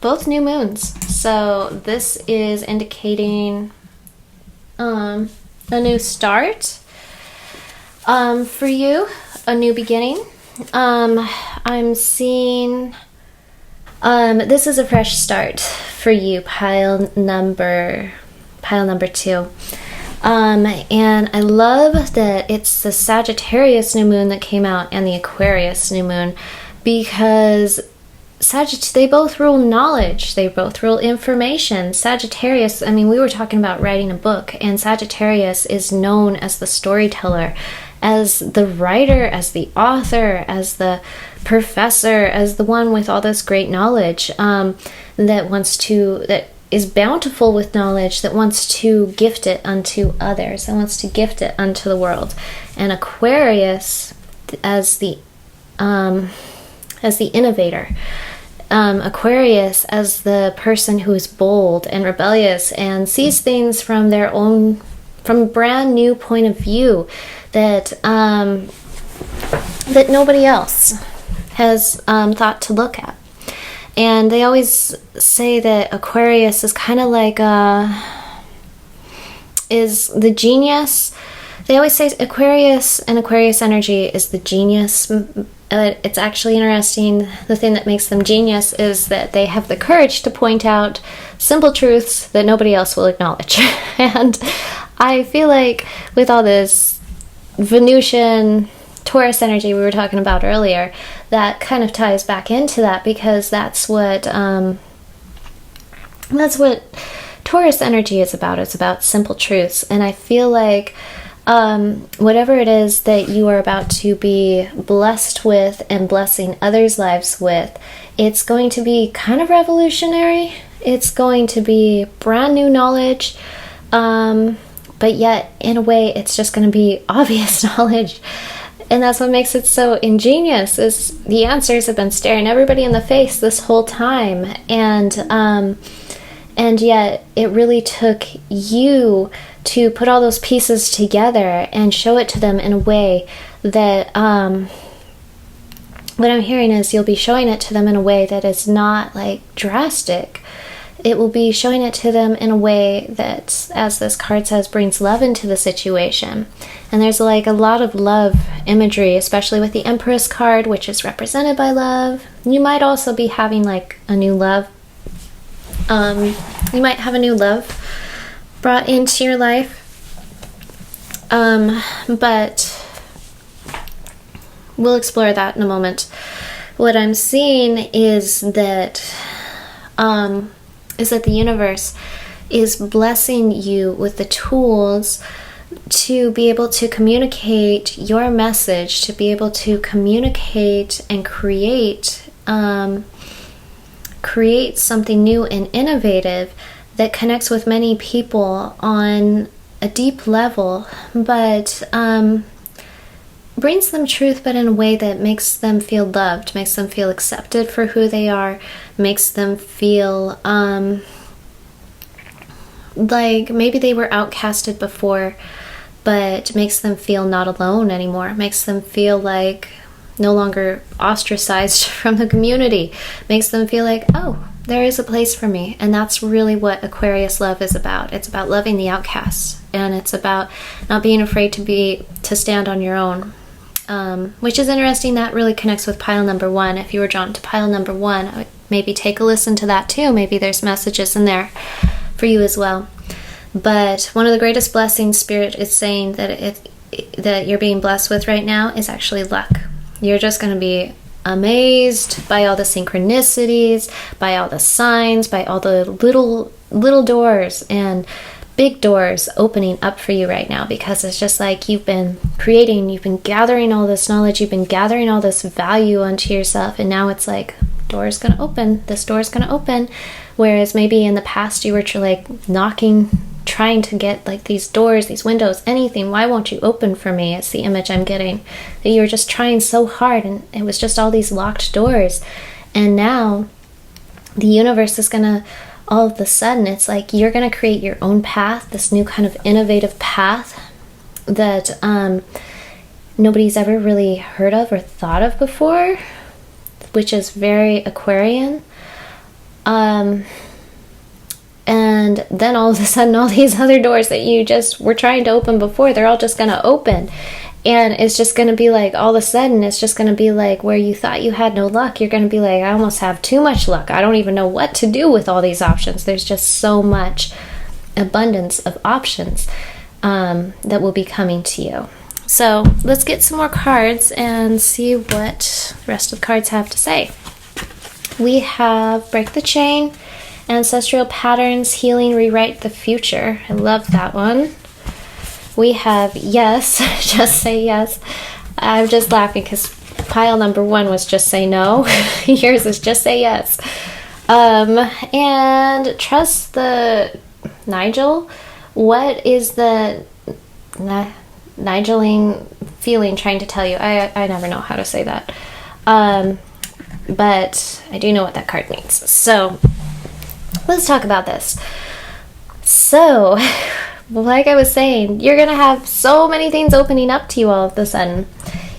Both new moons. So this is indicating a new start for you, a new beginning. I'm seeing this is a fresh start for you, pile number 2. And I love that it's the Sagittarius new moon that came out and the Aquarius new moon, because they both rule knowledge. They both rule information. Sagittarius, I mean, we were talking about writing a book, and Sagittarius is known as the storyteller, as the writer, as the author, as the professor, as the one with all this great knowledge, that is bountiful with knowledge, that wants to gift it unto others, that wants to gift it unto the world. And Aquarius as the innovator. Aquarius as the person who is bold and rebellious and sees things from a brand new point of view that nobody else has thought to look at. And they always say that Aquarius is kind of like is the genius. They always say Aquarius and Aquarius energy is the genius. It's actually interesting. The thing that makes them genius is that they have the courage to point out simple truths that nobody else will acknowledge. And I feel like with all this Venusian Taurus energy we were talking about earlier, that kind of ties back into that, because that's what Taurus energy is about. It's about simple truths. And I feel like whatever it is that you are about to be blessed with and blessing others' lives with, it's going to be kind of revolutionary. It's going to be brand new knowledge, but yet in a way it's just going to be obvious knowledge. And that's what makes it so ingenious, is the answers have been staring everybody in the face this whole time, and yet it really took you to put all those pieces together and show it to them in a way that what I'm hearing is you'll be showing it to them in a way that is not like drastic. It will be showing it to them in a way that, as this card says, brings love into the situation. And there's like a lot of love imagery, especially with the Empress card, which is represented by love. You might also be having like a new love. You might have a new love brought into your life. But we'll explore that in a moment. What I'm seeing is that the universe is blessing you with the tools to be able to communicate your message, to be able to communicate and create something new and innovative that connects with many people on a deep level, but brings them truth, but in a way that makes them feel loved, makes them feel accepted for who they are, makes them feel like maybe they were outcasted before, but makes them feel not alone anymore, makes them feel like no longer ostracized from the community, makes them feel like, oh, there is a place for me. And that's really what Aquarius love is about. It's about loving the outcasts, and it's about not being afraid to stand on your own. Which is interesting. That really connects with pile number 1. If you were drawn to pile number 1, I would maybe take a listen to that too. Maybe there's messages in there for you as well. But one of the greatest blessings, Spirit is saying that that you're being blessed with right now is actually luck. You're just going to be amazed by all the synchronicities, by all the signs, by all the little doors and big doors opening up for you right now, because it's just like you've been gathering all this knowledge, you've been gathering all this value onto yourself, and now it's like door's going to open, this door's going to open. Whereas maybe in the past you were like knocking, trying to get like these doors, these windows, anything, why won't you open for me? It's the image I'm getting, that you were just trying so hard and it was just all these locked doors. And now the universe is gonna, all of a sudden, it's like you're gonna create your own path, this new kind of innovative path that nobody's ever really heard of or thought of before, which is very Aquarian. And then all of a sudden, all these other doors that you just were trying to open before, they're all just going to open. And it's just going to be like, all of a sudden, it's just going to be like where you thought you had no luck, you're going to be like, I almost have too much luck. I don't even know what to do with all these options. There's just so much abundance of options that will be coming to you. So let's get some more cards and see what the rest of the cards have to say. We have Break the Chain, Ancestral Patterns, Healing, Rewrite the Future. I love that one. We have Yes, Just Say Yes. I'm just laughing because pile number 1 was Just Say No. Yours is Just Say Yes. And Trust the Nigel. What is the Nigeling feeling trying to tell you? I never know how to say that. But I do know what that card means. So let's talk about this. So, like I was saying, you're going to have so many things opening up to you all of a sudden.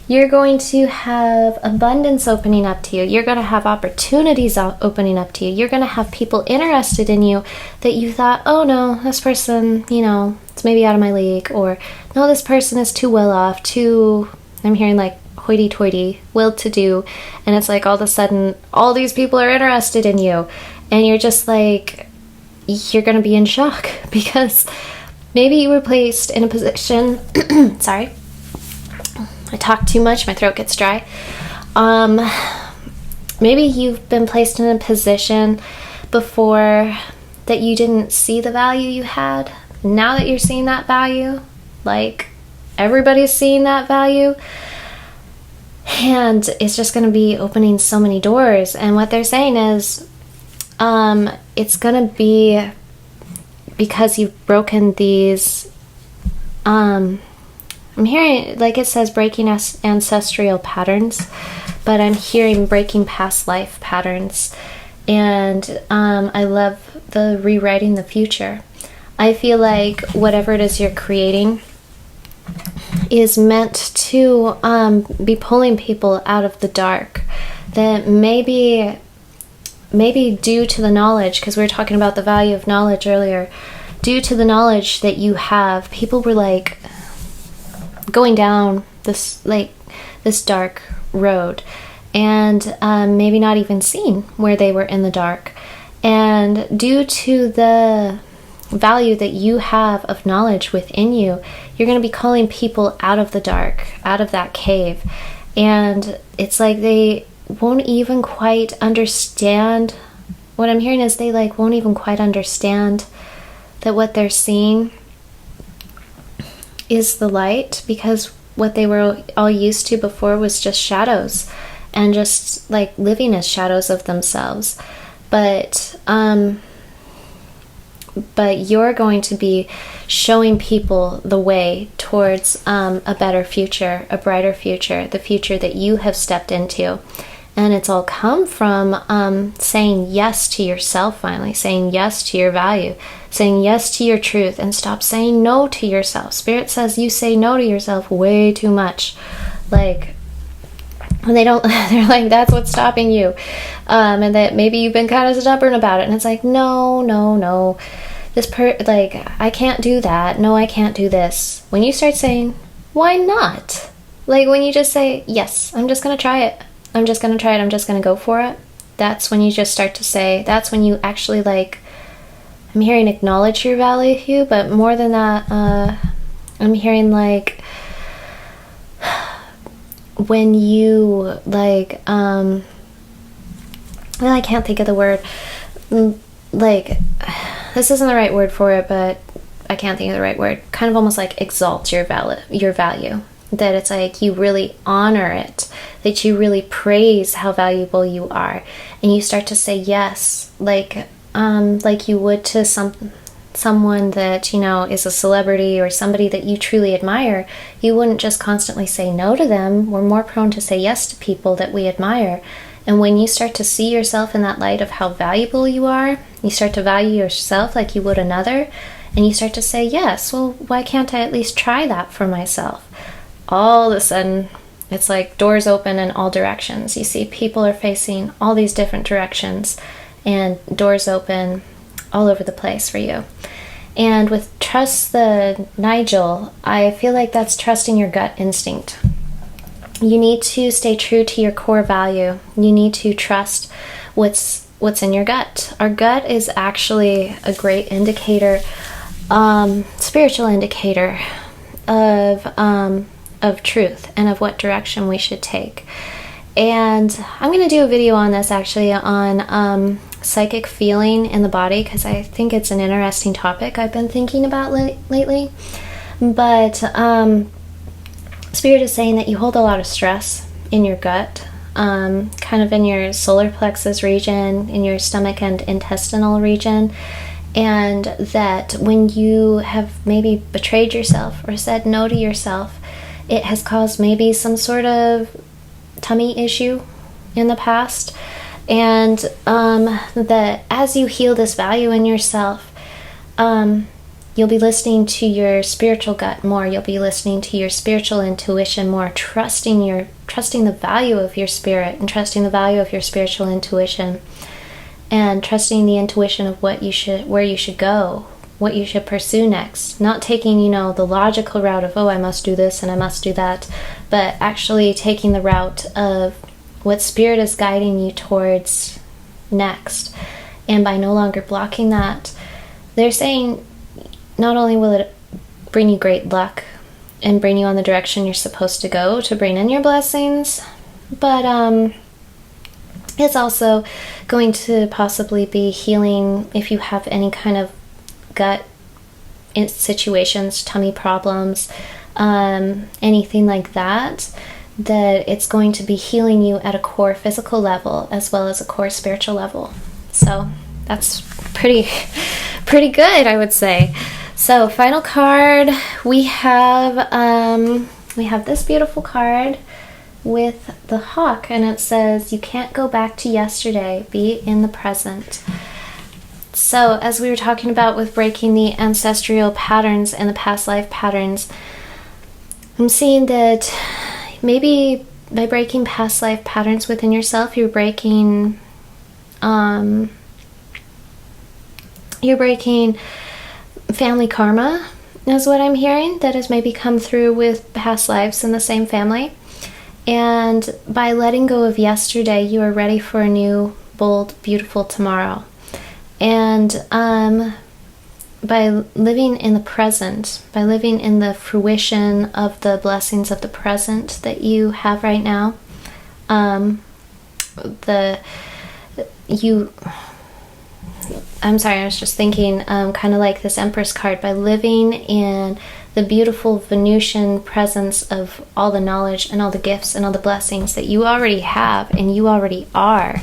You're going to have abundance opening up to you. You're going to have opportunities opening up to you. You're going to have people interested in you that you thought, oh no, this person, it's maybe out of my league. Or, no, this person is too well off, I'm hearing like hoity-toity, well-to-do. And it's like all of a sudden, all these people are interested in you. And you're just like, you're going to be in shock because maybe you were placed in a position, sorry, I talk too much, my throat gets dry. Maybe you've been placed in a position before that you didn't see the value you had. Now that you're seeing that value, like everybody's seeing that value, and it's just going to be opening so many doors. And what they're saying is, it's going to be because you've broken these, I'm hearing, like it says, breaking ancestral patterns, but I'm hearing breaking past life patterns. And I love the rewriting the future. I feel like whatever it is you're creating is meant to be pulling people out of the dark. That maybe due to the knowledge, because we were talking about the value of knowledge earlier, due to the knowledge that you have, people were like going down this dark road and maybe not even seeing where they were in the dark. And due to the value that you have of knowledge within you, you're going to be calling people out of the dark, out of that cave. And it's like they won't even quite understand. What I'm hearing is they won't even quite understand that what they're seeing is the light, because what they were all used to before was just shadows and just living as shadows of themselves. But you're going to be showing people the way towards a better future, a brighter future, the future that you have stepped into. And it's all come from saying yes to yourself finally, saying yes to your value, saying yes to your truth, and stop saying no to yourself. Spirit says you say no to yourself way too much. When they don't, they're like, that's what's stopping you. And that maybe you've been kind of stubborn about it. And it's like, no. I can't do that. No, I can't do this. When you start saying, why not? When you just say, yes, I'm just going to try it. I'm just going to try it. I'm just going to go for it. That's when you just start to say, that's when you actually I'm hearing acknowledge your value, but more than that, I'm hearing when you like, well, I can't think of the word, like, this isn't the right word for it, but I can't think of the right word, kind of almost like exalt your value, that it's like you really honor it, that you really praise how valuable you are, and you start to say yes, like you would to someone that, you know, is a celebrity or somebody that you truly admire. You wouldn't just constantly say no to them. We're more prone to say yes to people that we admire. And when you start to see yourself in that light of how valuable you are, you start to value yourself like you would another, and you start to say, yes, well, why can't I at least try that for myself? All of a sudden, it's like doors open in all directions. You see people are facing all these different directions, and doors open all over the place for you. And with Trust the Nigel, I feel like that's trusting your gut instinct. You need to stay true to your core value. You need to trust what's in your gut. Our gut is actually a great indicator, spiritual indicator of truth and of what direction we should take. And I'm going to do a video on this actually, on psychic feeling in the body, because I think it's an interesting topic I've been thinking about lately. But Spirit is saying that you hold a lot of stress in your gut, kind of in your solar plexus region, in your stomach and intestinal region, and that when you have maybe betrayed yourself or said no to yourself, it has caused maybe some sort of tummy issue in the past, and that as you heal this value in yourself, you'll be listening to your spiritual gut more. You'll be listening to your spiritual intuition more, trusting the value of your spirit, and trusting the value of your spiritual intuition, and trusting the intuition of where you should go, what you should pursue next. Not taking, the logical route of, oh, I must do this and I must do that, but actually taking the route of what Spirit is guiding you towards next. And by no longer blocking that, they're saying not only will it bring you great luck and bring you on the direction you're supposed to go to bring in your blessings, but it's also going to possibly be healing if you have any kind of gut situations, tummy problems, anything like that, that it's going to be healing you at a core physical level as well as a core spiritual level. So that's pretty good, I would say. So final card, we have this beautiful card with the hawk, and it says, you can't go back to yesterday, be in the present. So as we were talking about with breaking the ancestral patterns and the past life patterns, I'm seeing that maybe by breaking past life patterns within yourself, you're breaking family karma, is what I'm hearing, that has maybe come through with past lives in the same family. And by letting go of yesterday, you are ready for a new, bold, beautiful tomorrow. And by living in the present, by living in the fruition of the blessings of the present that you have right now, I'm sorry, I was just thinking, kind of like this Empress card, by living in the beautiful Venusian presence of all the knowledge and all the gifts and all the blessings that you already have and you already are.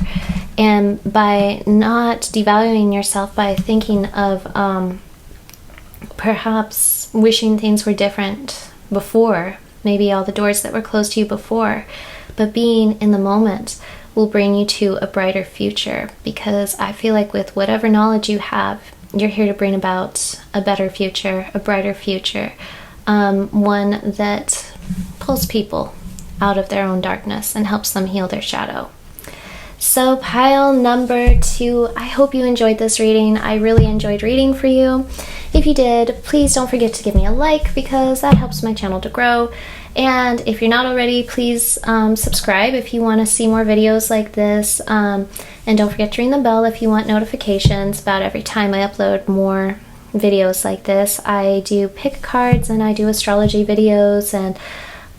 And by not devaluing yourself, by thinking of perhaps wishing things were different before, maybe all the doors that were closed to you before, but being in the moment will bring you to a brighter future, because I feel like with whatever knowledge you have, you're here to bring about a better future, a brighter future, one that pulls people out of their own darkness and helps them heal their shadow. So pile number 2, I hope you enjoyed this reading. I really enjoyed reading for you. If you did, please don't forget to give me a like, because that helps my channel to grow. And if you're not already, please subscribe if you want to see more videos like this. And don't forget to ring the bell if you want notifications about every time I upload more videos like this. I do pick cards and I do astrology videos, and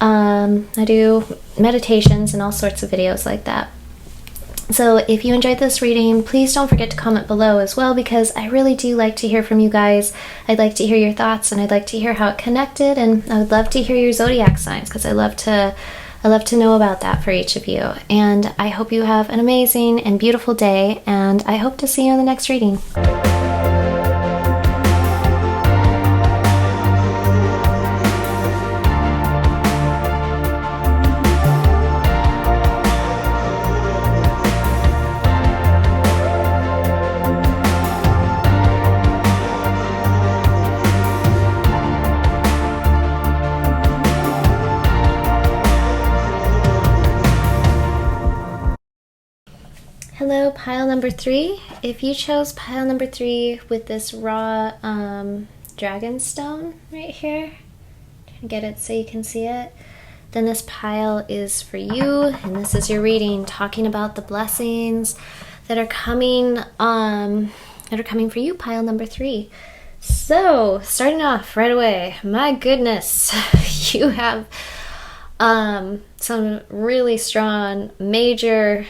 I do meditations and all sorts of videos like that. So if you enjoyed this reading, please don't forget to comment below as well, because I really do like to hear from you guys. I'd like to hear your thoughts, and I'd like to hear how it connected, and I would love to hear your zodiac signs, because I love to know about that for each of you. And I hope you have an amazing and beautiful day, and I hope to see you in the next reading. Hello, pile number 3. If you chose pile number 3 with this raw dragon stone right here, trying to get it so you can see it, then this pile is for you, and this is your reading, talking about the blessings that are coming for you, pile number 3. So, starting off right away, my goodness, you have some really strong, major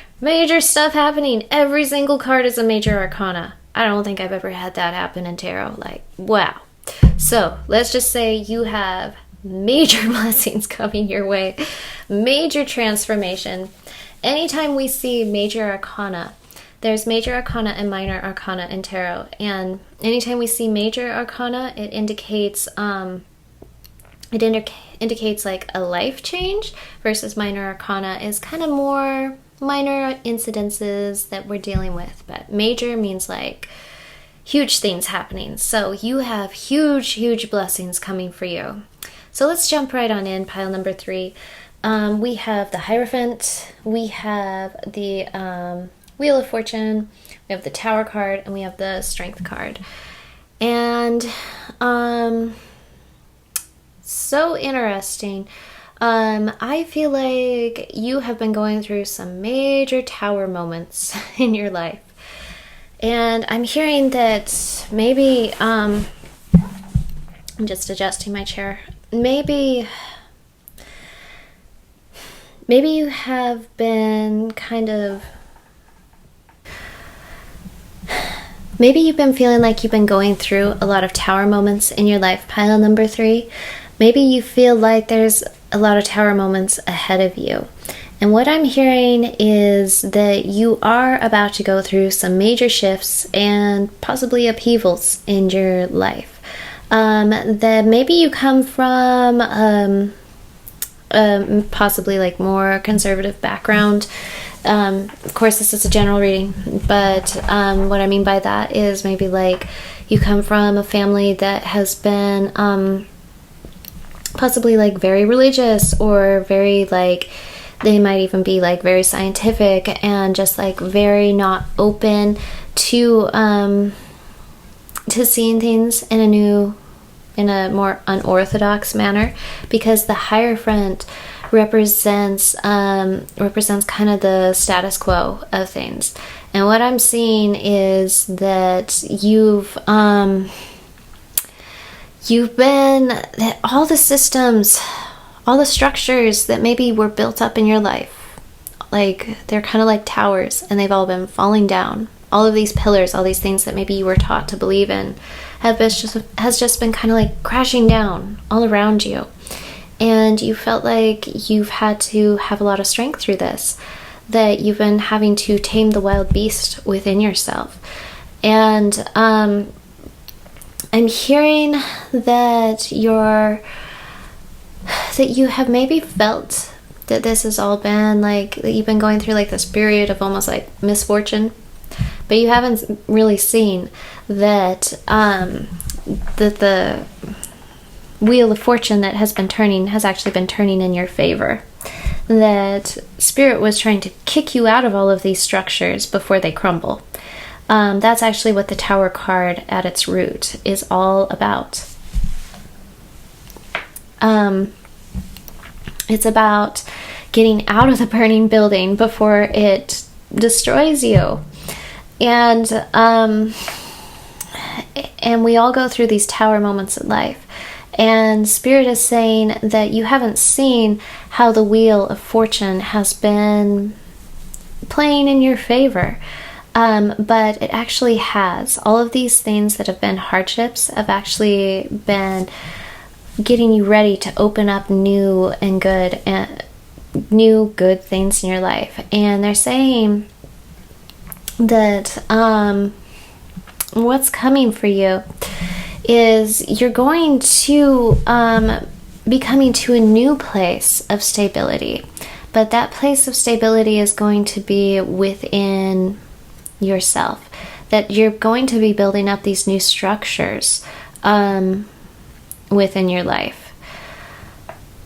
stuff happening. Every single card is a major arcana. I don't think I've ever had that happen in tarot. Like, wow. So, let's just say you have major blessings coming your way. Major transformation. Anytime we see major arcana, there's major arcana and minor arcana in tarot. And anytime we see major arcana, it indicates indicates like a life change, versus minor arcana is kind of more minor incidences that we're dealing with. But major means like huge things happening. So you have huge blessings coming for you. So let's jump right on in, pile number 3. We have the Hierophant, we have the Wheel of Fortune, we have the Tower card, and we have the Strength card. And so interesting. I feel like you have been going through some major tower moments in your life. And I'm hearing that maybe, I'm just adjusting my chair. Maybe you have been maybe you've been feeling like you've been going through a lot of tower moments in your life, pile number 3. Maybe you feel like there's a lot of tower moments ahead of you. And what I'm hearing is that you are about to go through some major shifts and possibly upheavals in your life. That maybe you come from possibly like more conservative background. Of course, this is a general reading, but what I mean by that is maybe like you come from a family that has been possibly like very religious, or very like, they might even be like very scientific and just like very not open to seeing things in a more unorthodox manner, because the Hierophant represents kind of the status quo of things. And what I'm seeing is that you've been, that all the systems, all the structures that maybe were built up in your life, like they're kind of like towers, and they've all been falling down. All of these pillars, all these things that maybe you were taught to believe in, has just been kind of like crashing down all around you. And you felt like you've had to have a lot of strength through this, that you've been having to tame the wild beast within yourself. And I'm hearing that you have maybe felt that this has all been like, that you've been going through like this period of almost like misfortune, but you haven't really seen that that the Wheel of Fortune that has been turning has actually been turning in your favor. That Spirit was trying to kick you out of all of these structures before they crumble. That's actually what the Tower card at its root is all about. It's about getting out of the burning building before it destroys you. And we all go through these tower moments in life. And Spirit is saying that you haven't seen how the wheel of fortune has been playing in your favor. But it actually has. All of these things that have been hardships have actually been getting you ready to open up new good things in your life. And they're saying that what's coming for you is you're going to be coming to a new place of stability. But that place of stability is going to be within yourself. That you're going to be building up these new structures within your life.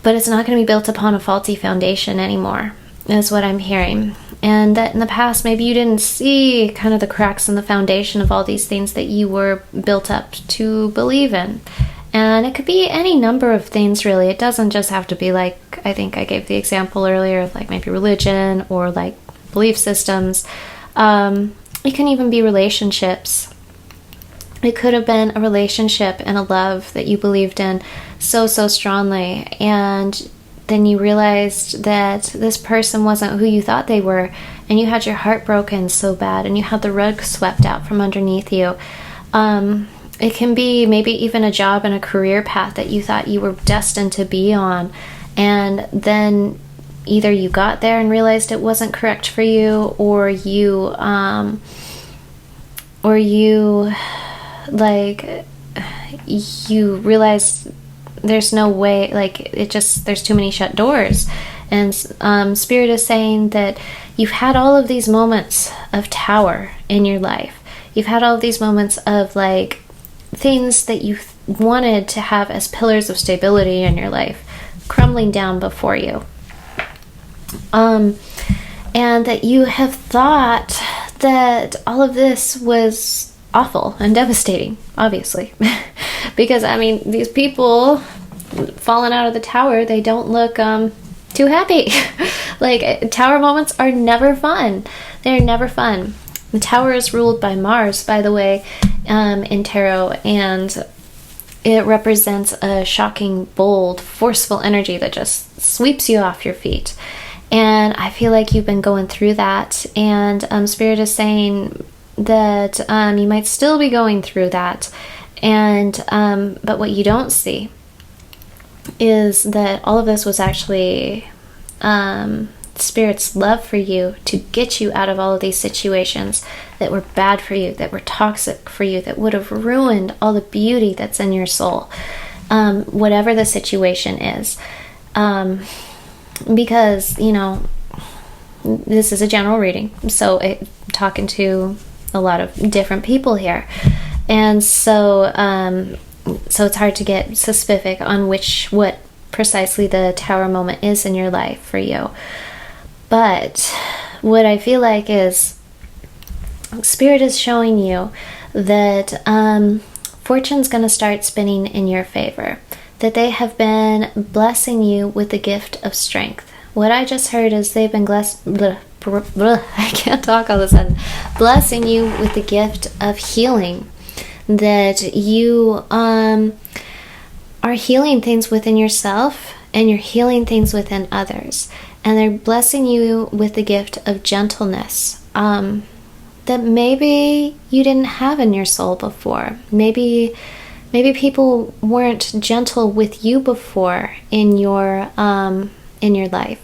But it's not going to be built upon a faulty foundation anymore, is what I'm hearing. And that in the past, maybe you didn't see kind of the cracks in the foundation of all these things that you were built up to believe in. And it could be any number of things, really. It doesn't just have to be like, I think I gave the example earlier of like maybe religion or like belief systems. It can even be relationships. It could have been a relationship and a love that you believed in so strongly, and then you realized that this person wasn't who you thought they were, and you had your heart broken so bad, and you had the rug swept out from underneath you. It can be maybe even a job and a career path that you thought you were destined to be on, and then either you got there and realized it wasn't correct for you, or you realized there's no way, like there's too many shut doors. And Spirit is saying that you've had all of these moments of tower in your life. You've had all of these moments of like things that you wanted to have as pillars of stability in your life crumbling down before you. And that you have thought that all of this was awful and devastating, obviously. Because, I mean, these people falling out of the tower, they don't look too happy. Like, tower moments are never fun. They're never fun. The tower is ruled by Mars, by the way, in tarot, and it represents a shocking, bold, forceful energy that just sweeps you off your feet. And I feel like you've been going through that, and Spirit is saying that you might still be going through that, and but what you don't see is that all of this was actually Spirit's love for you to get you out of all of these situations that were bad for you, that were toxic for you, that would have ruined all the beauty that's in your soul, whatever the situation is. Because, you know, this is a general reading, so I'm talking to a lot of different people here, and so it's hard to get specific on what precisely the tower moment is in your life for you. But what I feel like is Spirit is showing you that fortune's going to start spinning in your favor, that they have been blessing you with the gift of strength. What I just heard is they've been I can't talk all of a sudden. Blessing you with the gift of healing, that you are healing things within yourself and you're healing things within others. And they're blessing you with the gift of gentleness that maybe you didn't have in your soul before. Maybe people weren't gentle with you before in your life.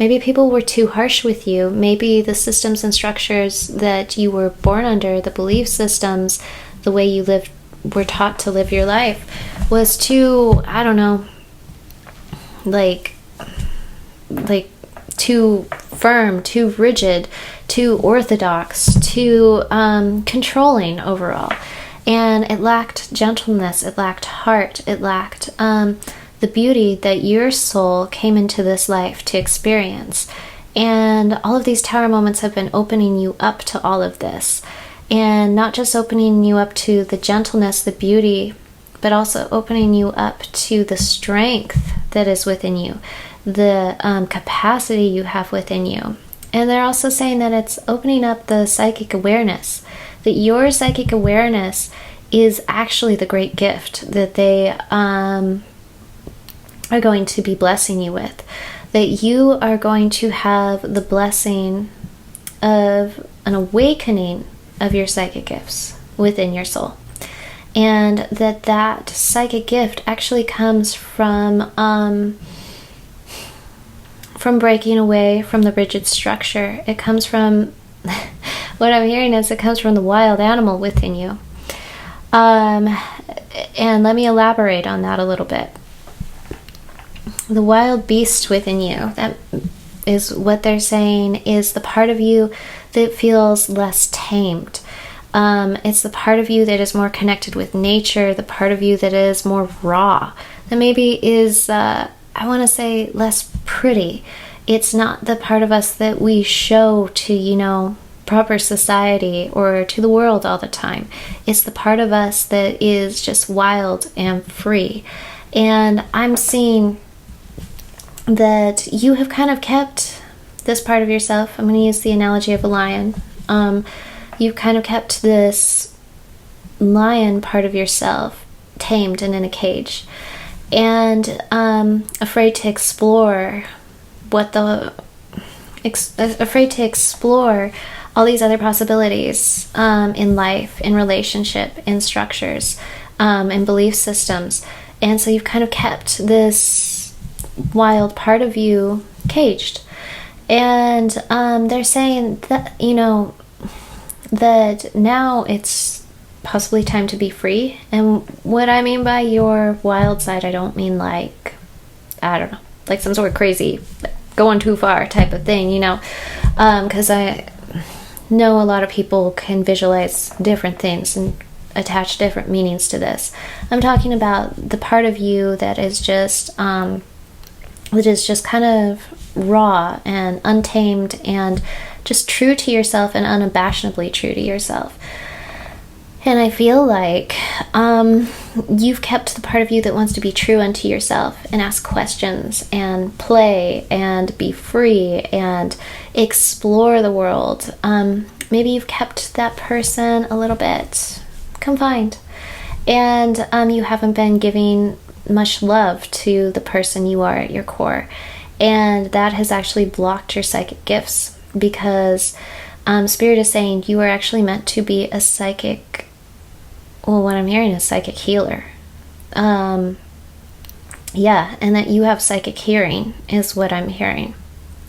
Maybe people were too harsh with you. Maybe the systems and structures that you were born under, the belief systems, the way you were taught to live your life was too, I don't know, like too firm, too rigid, too orthodox, too controlling overall. And it lacked gentleness, it lacked heart, it lacked the beauty that your soul came into this life to experience. And all of these tower moments have been opening you up to all of this. And not just opening you up to the gentleness, the beauty, but also opening you up to the strength that is within you, the capacity you have within you. And they're also saying that it's opening up the psychic awareness, that your psychic awareness is actually the great gift that they are going to be blessing you with. That you are going to have the blessing of an awakening of your psychic gifts within your soul. And that psychic gift actually comes from breaking away from the rigid structure. It comes from, what I'm hearing is it comes from the wild animal within you. And let me elaborate on that a little bit. The wild beast within you, that is what they're saying, is the part of you that feels less tamed. It's the part of you that is more connected with nature, the part of you that is more raw, that maybe is, I want to say, less pretty. It's not the part of us that we show to, proper society or to the world all the time. It's the part of us that is just wild and free. And I'm seeing that you have kind of kept this part of yourself. I'm going to use the analogy of a lion. You've kind of kept this lion part of yourself tamed and in a cage, and afraid to explore all these other possibilities in life, in relationship, in structures, in belief systems. And so you've kind of kept this wild part of you caged. And they're saying that, that now it's possibly time to be free. And what I mean by your wild side, I don't mean like, I don't know, like some sort of crazy, going too far type of thing, because I know a lot of people can visualize different things and attach different meanings to this. I'm talking about the part of you that is just kind of raw and untamed and just true to yourself and unabashedly true to yourself. And I feel like you've kept the part of you that wants to be true unto yourself and ask questions and play and be free and explore the world. Maybe you've kept that person a little bit confined, and you haven't been giving much love to the person you are at your core. And that has actually blocked your psychic gifts, because Spirit is saying you are actually meant to be a psychic, well, what I'm hearing is psychic healer. And that you have psychic hearing is what I'm hearing.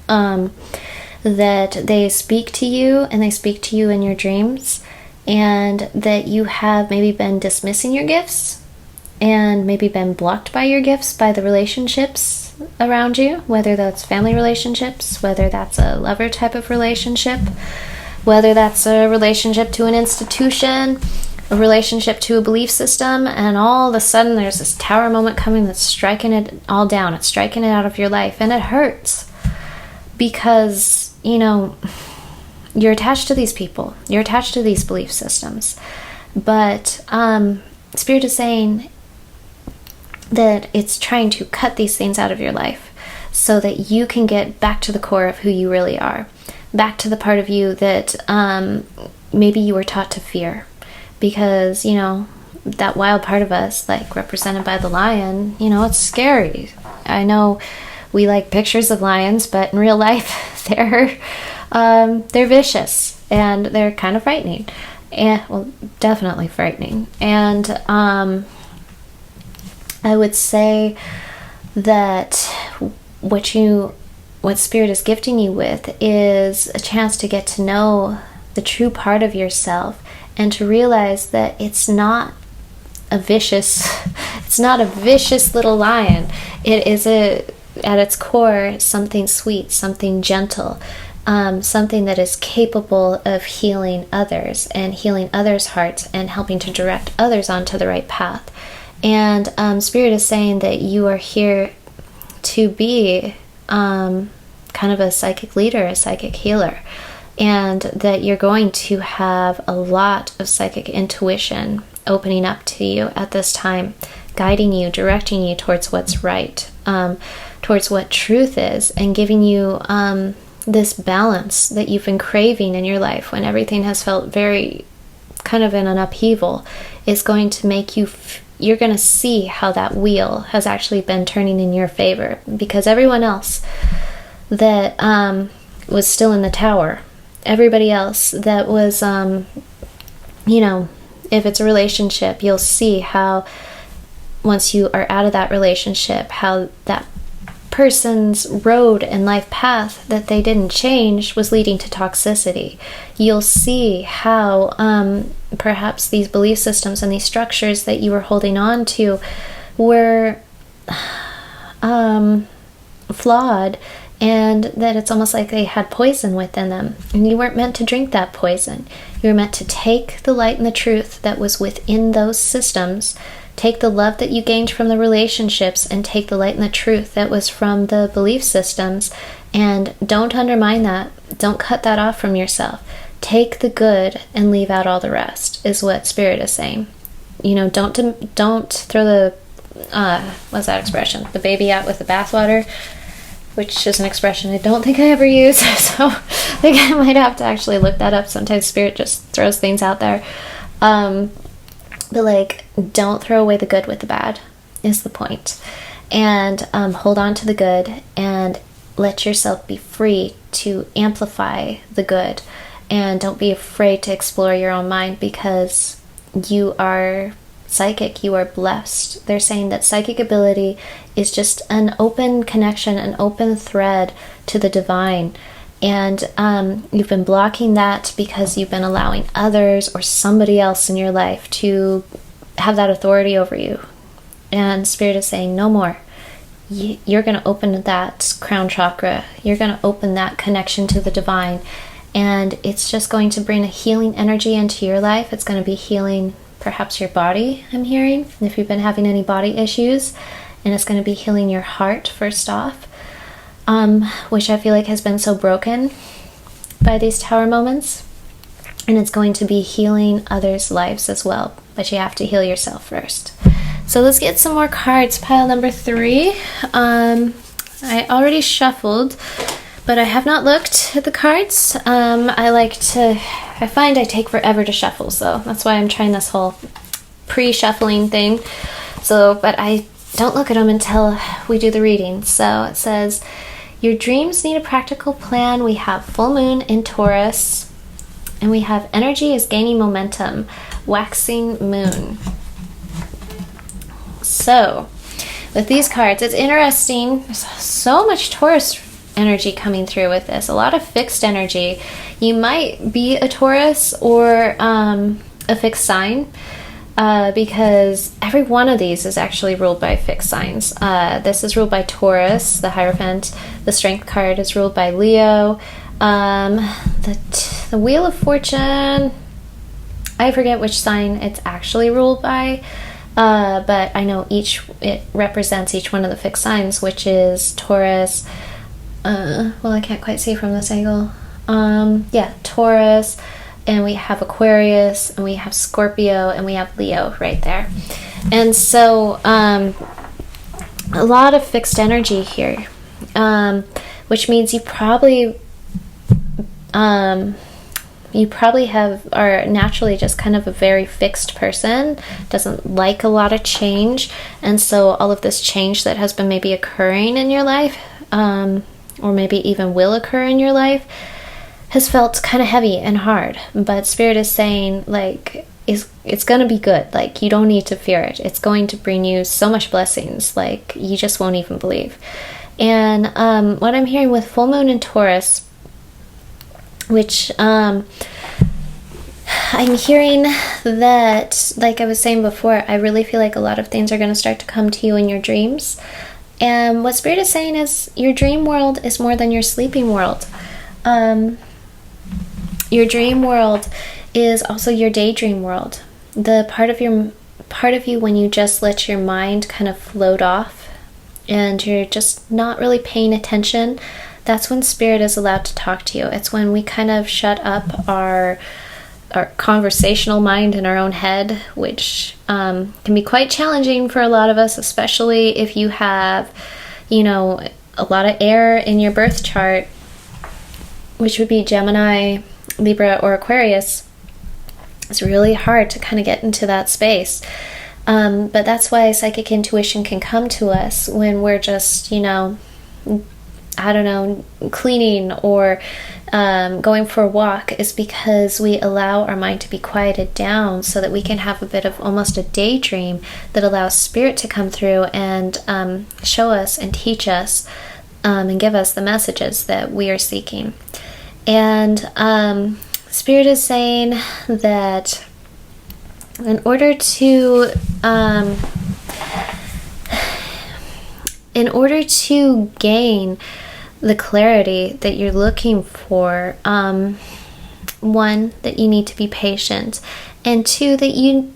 That they speak to you, and they speak to you in your dreams, and that you have maybe been dismissing your gifts and maybe been blocked by your gifts by the relationships around you, whether that's family relationships, whether that's a lover type of relationship, whether that's a relationship to an institution, a relationship to a belief system, and all of a sudden there's this tower moment coming that's striking it all down. It's striking it out of your life, and it hurts because, you're attached to these people. You're attached to these belief systems. But Spirit is saying that it's trying to cut these things out of your life so that you can get back to the core of who you really are. Back to the part of you that maybe you were taught to fear. Because, that wild part of us, like represented by the lion, it's scary. I know we like pictures of lions, but in real life, they're vicious, and they're kind of frightening. And, well, definitely frightening. And I would say that what Spirit is gifting you with is a chance to get to know the true part of yourself, and to realize that it's not a vicious little lion. It is at its core something sweet, something gentle, something that is capable of healing others and healing others' hearts and helping to direct others onto the right path. And Spirit is saying that you are here to be kind of a psychic leader, a psychic healer, and that you're going to have a lot of psychic intuition opening up to you at this time, guiding you, directing you towards what's right, towards what truth is, and giving you this balance that you've been craving in your life when everything has felt very kind of in an upheaval is going to make you, you're going to see how that wheel has actually been turning in your favor, because everyone else that was still in the tower, everybody else that was, if it's a relationship, you'll see how once you are out of that relationship, how that person's road and life path that they didn't change was leading to toxicity. You'll see how perhaps these belief systems and these structures that you were holding on to were flawed, and that it's almost like they had poison within them, and you weren't meant to drink that poison. You were meant to take the light and the truth that was within those systems, take the love that you gained from the relationships, and take the light and the truth that was from the belief systems, and don't undermine that. Don't cut that off from yourself. Take the good and leave out all the rest, is what Spirit is saying. Don't throw the what's that expression? The baby out with the bathwater, which is an expression I don't think I ever use. So I think I might have to actually look that up. Sometimes Spirit just throws things out there. But don't throw away the good with the bad is the point. And hold on to the good and let yourself be free to amplify the good. And don't be afraid to explore your own mind, because you are psychic, you are blessed. They're saying that psychic ability is just an open connection, an open thread to the divine. And you've been blocking that because you've been allowing others or somebody else in your life to have that authority over you. And Spirit is saying, no more. You're going to open that crown chakra. You're going to open that connection to the divine. And it's just going to bring a healing energy into your life. It's going to be healing perhaps your body, I'm hearing, if you've been having any body issues. And it's going to be healing your heart first off, which I feel like has been so broken by these tower moments. And it's going to be healing others' lives as well, but you have to heal yourself first. So let's get some more cards. Pile number 3. I already shuffled, but I have not looked at the cards. I find I take forever to shuffle, so that's why I'm trying this whole pre-shuffling thing. But I don't look at them until we do the reading. So it says, your dreams need a practical plan. We have full moon in Taurus, and we have energy is gaining momentum, waxing moon. So with these cards, it's interesting. There's so much Taurus energy coming through with this. A lot of fixed energy. You might be a Taurus or a fixed sign, because every one of these is actually ruled by fixed signs. This is ruled by Taurus, the Hierophant. The Strength card is ruled by Leo. The Wheel of Fortune, I forget which sign it's actually ruled by, but I know it represents each one of the fixed signs, which is Taurus. Well, I can't quite see from this angle. Taurus, and we have Aquarius, and we have Scorpio, and we have Leo right there. And so a lot of fixed energy here, which means you probably are naturally just kind of a very fixed person, doesn't like a lot of change. And so all of this change that has been maybe occurring in your life, or maybe even will occur in your life, has felt kind of heavy and hard. But Spirit is saying, it's going to be good. You don't need to fear it. It's going to bring you so much blessings, you just won't even believe. And what I'm hearing with full moon in Taurus, which I'm hearing that, like I was saying before, I really feel like a lot of things are going to start to come to you in your dreams. And what Spirit is saying is your dream world is more than your sleeping world. Your dream world is also your daydream world. The part of you when you just let your mind kind of float off and you're just not really paying attention, that's when Spirit is allowed to talk to you. It's when we kind of shut up our conversational mind in our own head, which can be quite challenging for a lot of us, especially if you have, a lot of air in your birth chart, which would be Gemini, Libra, or Aquarius. It's really hard to kind of get into that space. But that's why psychic intuition can come to us when we're just, I don't know, cleaning or going for a walk, is because we allow our mind to be quieted down so that we can have a bit of almost a daydream that allows spirit to come through and show us and teach us and give us the messages that we are seeking. And spirit is saying that in order to gain the clarity that you're looking for, one, that you need to be patient, and two, that you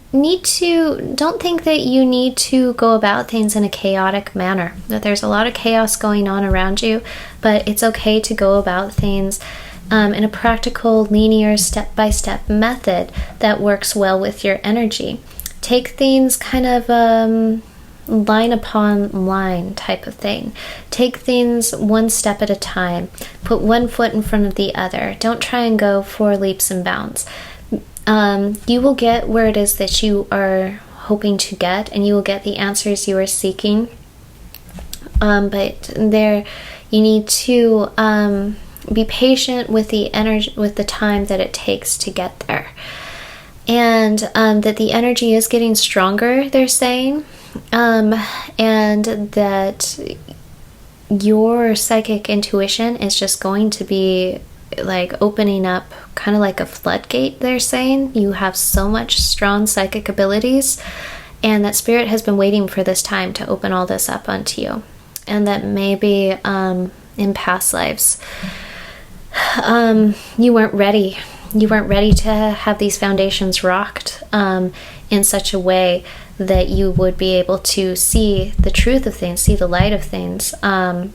don't think that you need to go about things in a chaotic manner, that there's a lot of chaos going on around you, but it's okay to go about things in a practical, linear, step-by-step method that works well with your energy. Take things kind of line upon line type of thing. Take things one step at a time. Put one foot in front of the other. Don't try and go for leaps and bounds. You will get where it is that you are hoping to get, and you will get the answers you are seeking. But there, you need to be patient with the energy, with the time that it takes to get there. And that the energy is getting stronger, they're saying. And that your psychic intuition is just going to be like opening up, kind of like a floodgate, they're saying. You have so much strong psychic abilities, and that spirit has been waiting for this time to open all this up onto you. And that maybe in past lives you weren't ready. You weren't ready to have these foundations rocked in such a way that you would be able to see the truth of things, see the light of things, that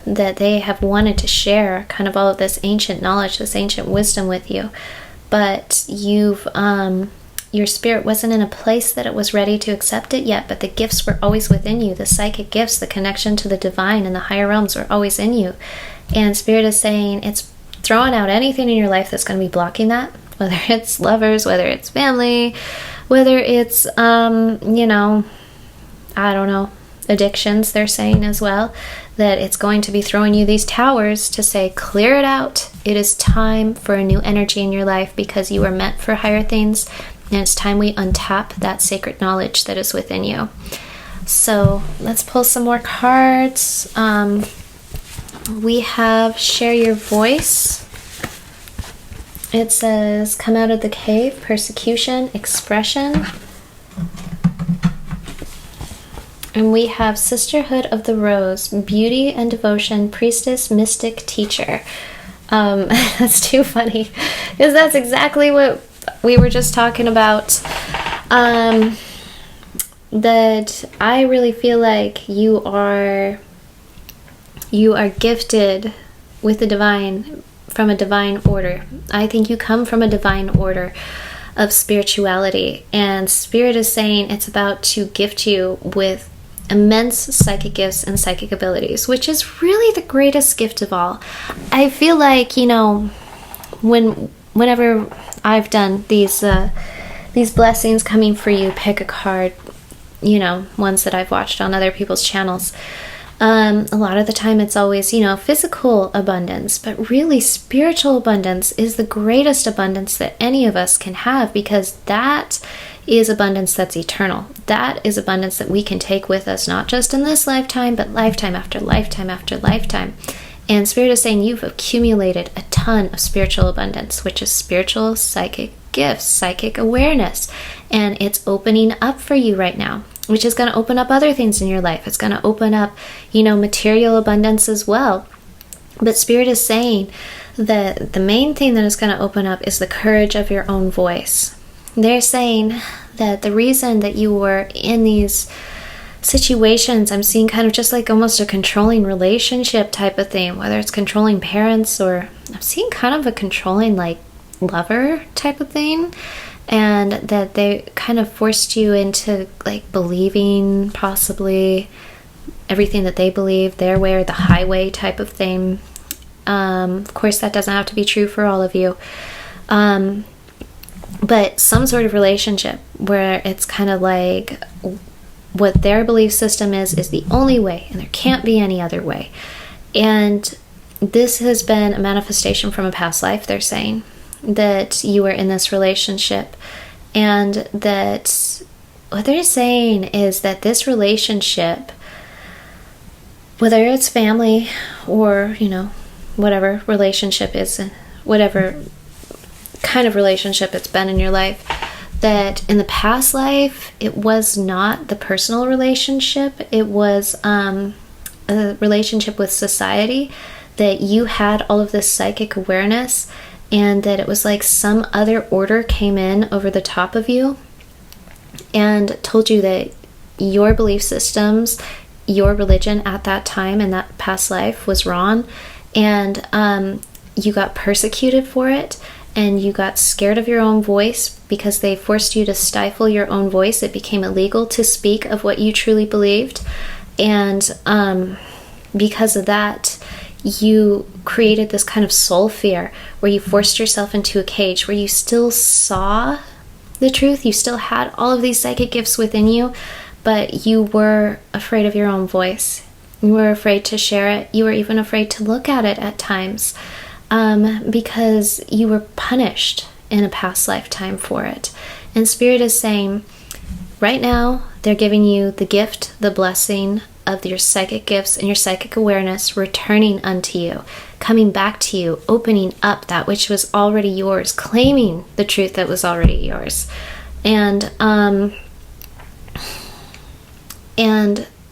they have wanted to share kind of all of this ancient knowledge, this ancient wisdom with you. But your spirit wasn't in a place that it was ready to accept it yet, but the gifts were always within you. The psychic gifts, the connection to the divine and the higher realms were always in you. And spirit is saying it's throwing out anything in your life that's going to be blocking that, whether it's lovers, whether it's family, whether it's, I don't know, addictions, they're saying as well, that it's going to be throwing you these towers to say, clear it out. It is time for a new energy in your life because you are meant for higher things, and it's time we untap that sacred knowledge that is within you. So let's pull some more cards. We have Share Your Voice. It says, come out of the cave, persecution, expression. And we have Sisterhood of the Rose, beauty and devotion, priestess, mystic, teacher. That's too funny, because that's exactly what we were just talking about. That I really feel like you are gifted with the divine, from a divine order. I think you come from a divine order of spirituality, and spirit is saying it's about to gift you with immense psychic gifts and psychic abilities, which is really the greatest gift of all. I feel like, whenever I've done these blessings coming for you, pick a card, ones that I've watched on other people's channels. A lot of the time it's always, physical abundance, but really spiritual abundance is the greatest abundance that any of us can have, because that is abundance that's eternal. That is abundance that we can take with us, not just in this lifetime, but lifetime after lifetime after lifetime. And Spirit is saying you've accumulated a ton of spiritual abundance, which is spiritual psychic gifts, psychic awareness, and it's opening up for you right now, which is going to open up other things in your life. It's going to open up, material abundance as well. But Spirit is saying that the main thing that is going to open up is the courage of your own voice. They're saying that the reason that you were in these situations, I'm seeing kind of just like almost a controlling relationship type of thing, whether it's controlling parents, or I'm seeing kind of a controlling like lover type of thing, and that they kind of forced you into like believing possibly everything that they believe their way, or the highway type of thing. Of course, that doesn't have to be true for all of you, But some sort of relationship where it's kind of like what their belief system is the only way, and there can't be any other way. And this has been a manifestation from a past life, they're saying, that you were in this relationship, and that what they're saying is that this relationship, whether it's family or, whatever relationship is, whatever kind of relationship it's been in your life, that in the past life, it was not the personal relationship, it was a relationship with society, that you had all of this psychic awareness, and that it was like some other order came in over the top of you and told you that your belief systems, your religion at that time in that past life was wrong, and you got persecuted for it, and you got scared of your own voice because they forced you to stifle your own voice. It became illegal to speak of what you truly believed, and because of that, you created this kind of soul fear where you forced yourself into a cage where you still saw the truth, you still had all of these psychic gifts within you, but you were afraid of your own voice. You were afraid to share it. You were even afraid to look at it at times, because you were punished in a past lifetime for it. And Spirit is saying, right now, they're giving you the gift, the blessing of your psychic gifts and your psychic awareness returning unto you, coming back to you, opening up that which was already yours, claiming the truth that was already yours. And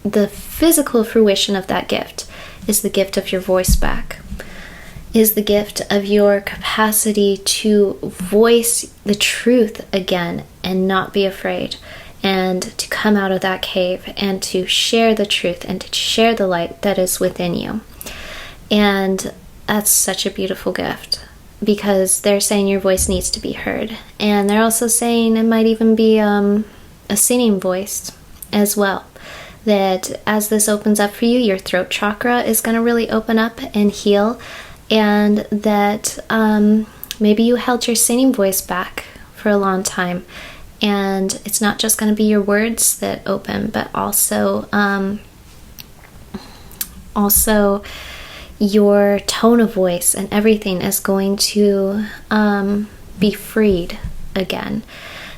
the physical fruition of that gift is the gift of your voice back, is the gift of your capacity to voice the truth again and not be afraid, and to come out of that cave and to share the truth and to share the light that is within you. And that's such a beautiful gift, because they're saying your voice needs to be heard. And they're also saying it might even be a singing voice as well. That as this opens up for you, your throat chakra is going to really open up and heal. And that maybe you held your singing voice back for a long time. And it's not just going to be your words that open, but also your tone of voice, and everything is going to be freed again.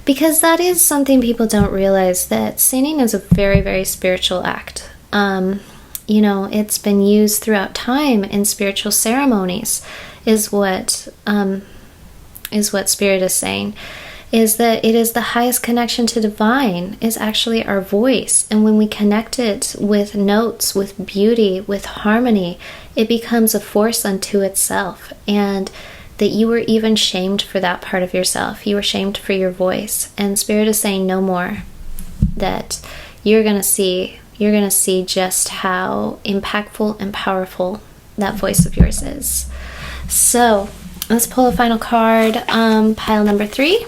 Because that is something people don't realize, that singing is a very, very spiritual act. It's been used throughout time in spiritual ceremonies, is what Spirit is saying. Is that it is the highest connection to divine, is actually our voice. And when we connect it with notes, with beauty, with harmony, it becomes a force unto itself. And that you were even shamed for that part of yourself. You were shamed for your voice. And Spirit is saying no more. That you're going to see just how impactful and powerful that voice of yours is. So let's pull a final card, pile number 3.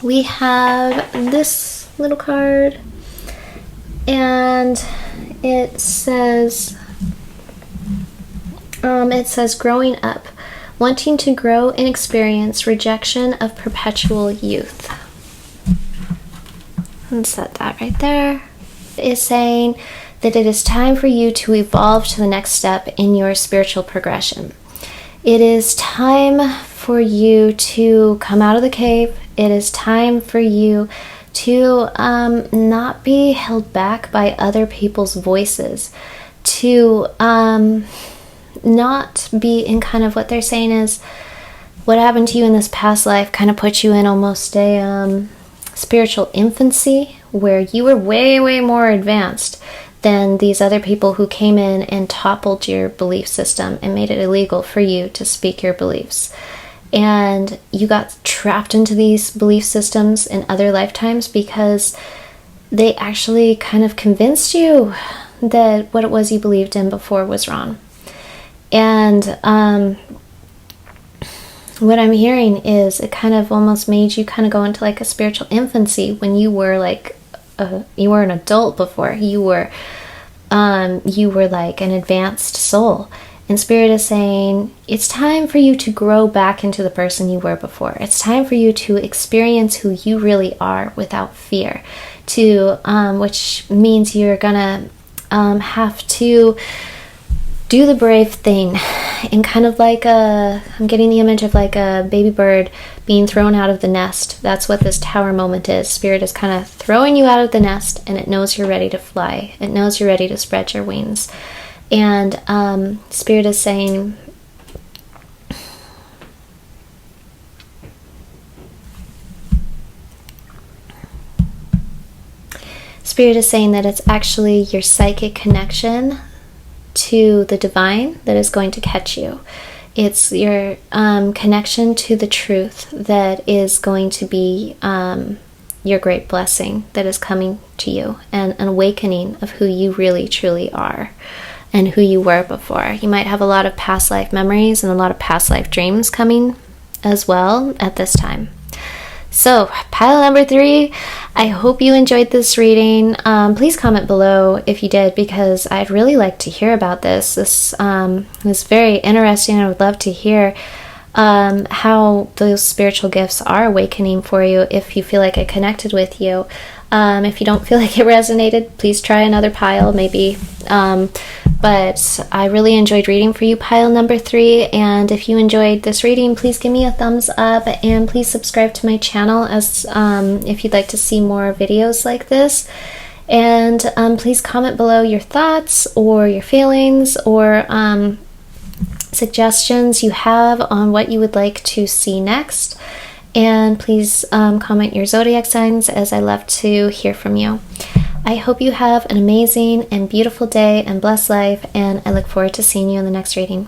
We have this little card, and it says growing up, wanting to grow and experience rejection of perpetual youth. And set that right there. It is saying that it is time for you to evolve to the next step in your spiritual progression. It is time for you to come out of the cave. It is time for you to not be held back by other people's voices, to not be in kind of what they're saying is what happened to you in this past life kind of put you in almost a spiritual infancy, where you were way, way more advanced than these other people who came in and toppled your belief system and made it illegal for you to speak your beliefs. And you got trapped into these belief systems in other lifetimes because they actually kind of convinced you that what it was you believed in before was wrong. And what I'm hearing is it kind of almost made you kind of go into like a spiritual infancy when you were like you were an adult before. You were like an advanced soul. And Spirit is saying, it's time for you to grow back into the person you were before. It's time for you to experience who you really are without fear, which means you're gonna have to do the brave thing. And kind of like I'm getting the image of like a baby bird being thrown out of the nest. That's what this tower moment is. Spirit is kind of throwing you out of the nest, and it knows you're ready to fly. It knows you're ready to spread your wings. And Spirit is saying, that it's actually your psychic connection to the divine that is going to catch you. It's your connection to the truth that is going to be your great blessing that is coming to you, and an awakening of who you really truly are and who you were before. You might have a lot of past life memories and a lot of past life dreams coming as well at this time. So, pile number 3, I hope you enjoyed this reading. Please comment below if you did, because I'd really like to hear about this. This is very interesting. I would love to hear how those spiritual gifts are awakening for you, if you feel like I connected with you. If you don't feel like it resonated, please try another pile, maybe. But I really enjoyed reading for you, pile number 3. And if you enjoyed this reading, please give me a thumbs up, and please subscribe to my channel as if you'd like to see more videos like this. And please comment below your thoughts or your feelings or suggestions you have on what you would like to see next. And please comment your zodiac signs, as I love to hear from you. I hope you have an amazing and beautiful day and blessed life, and I look forward to seeing you in the next reading.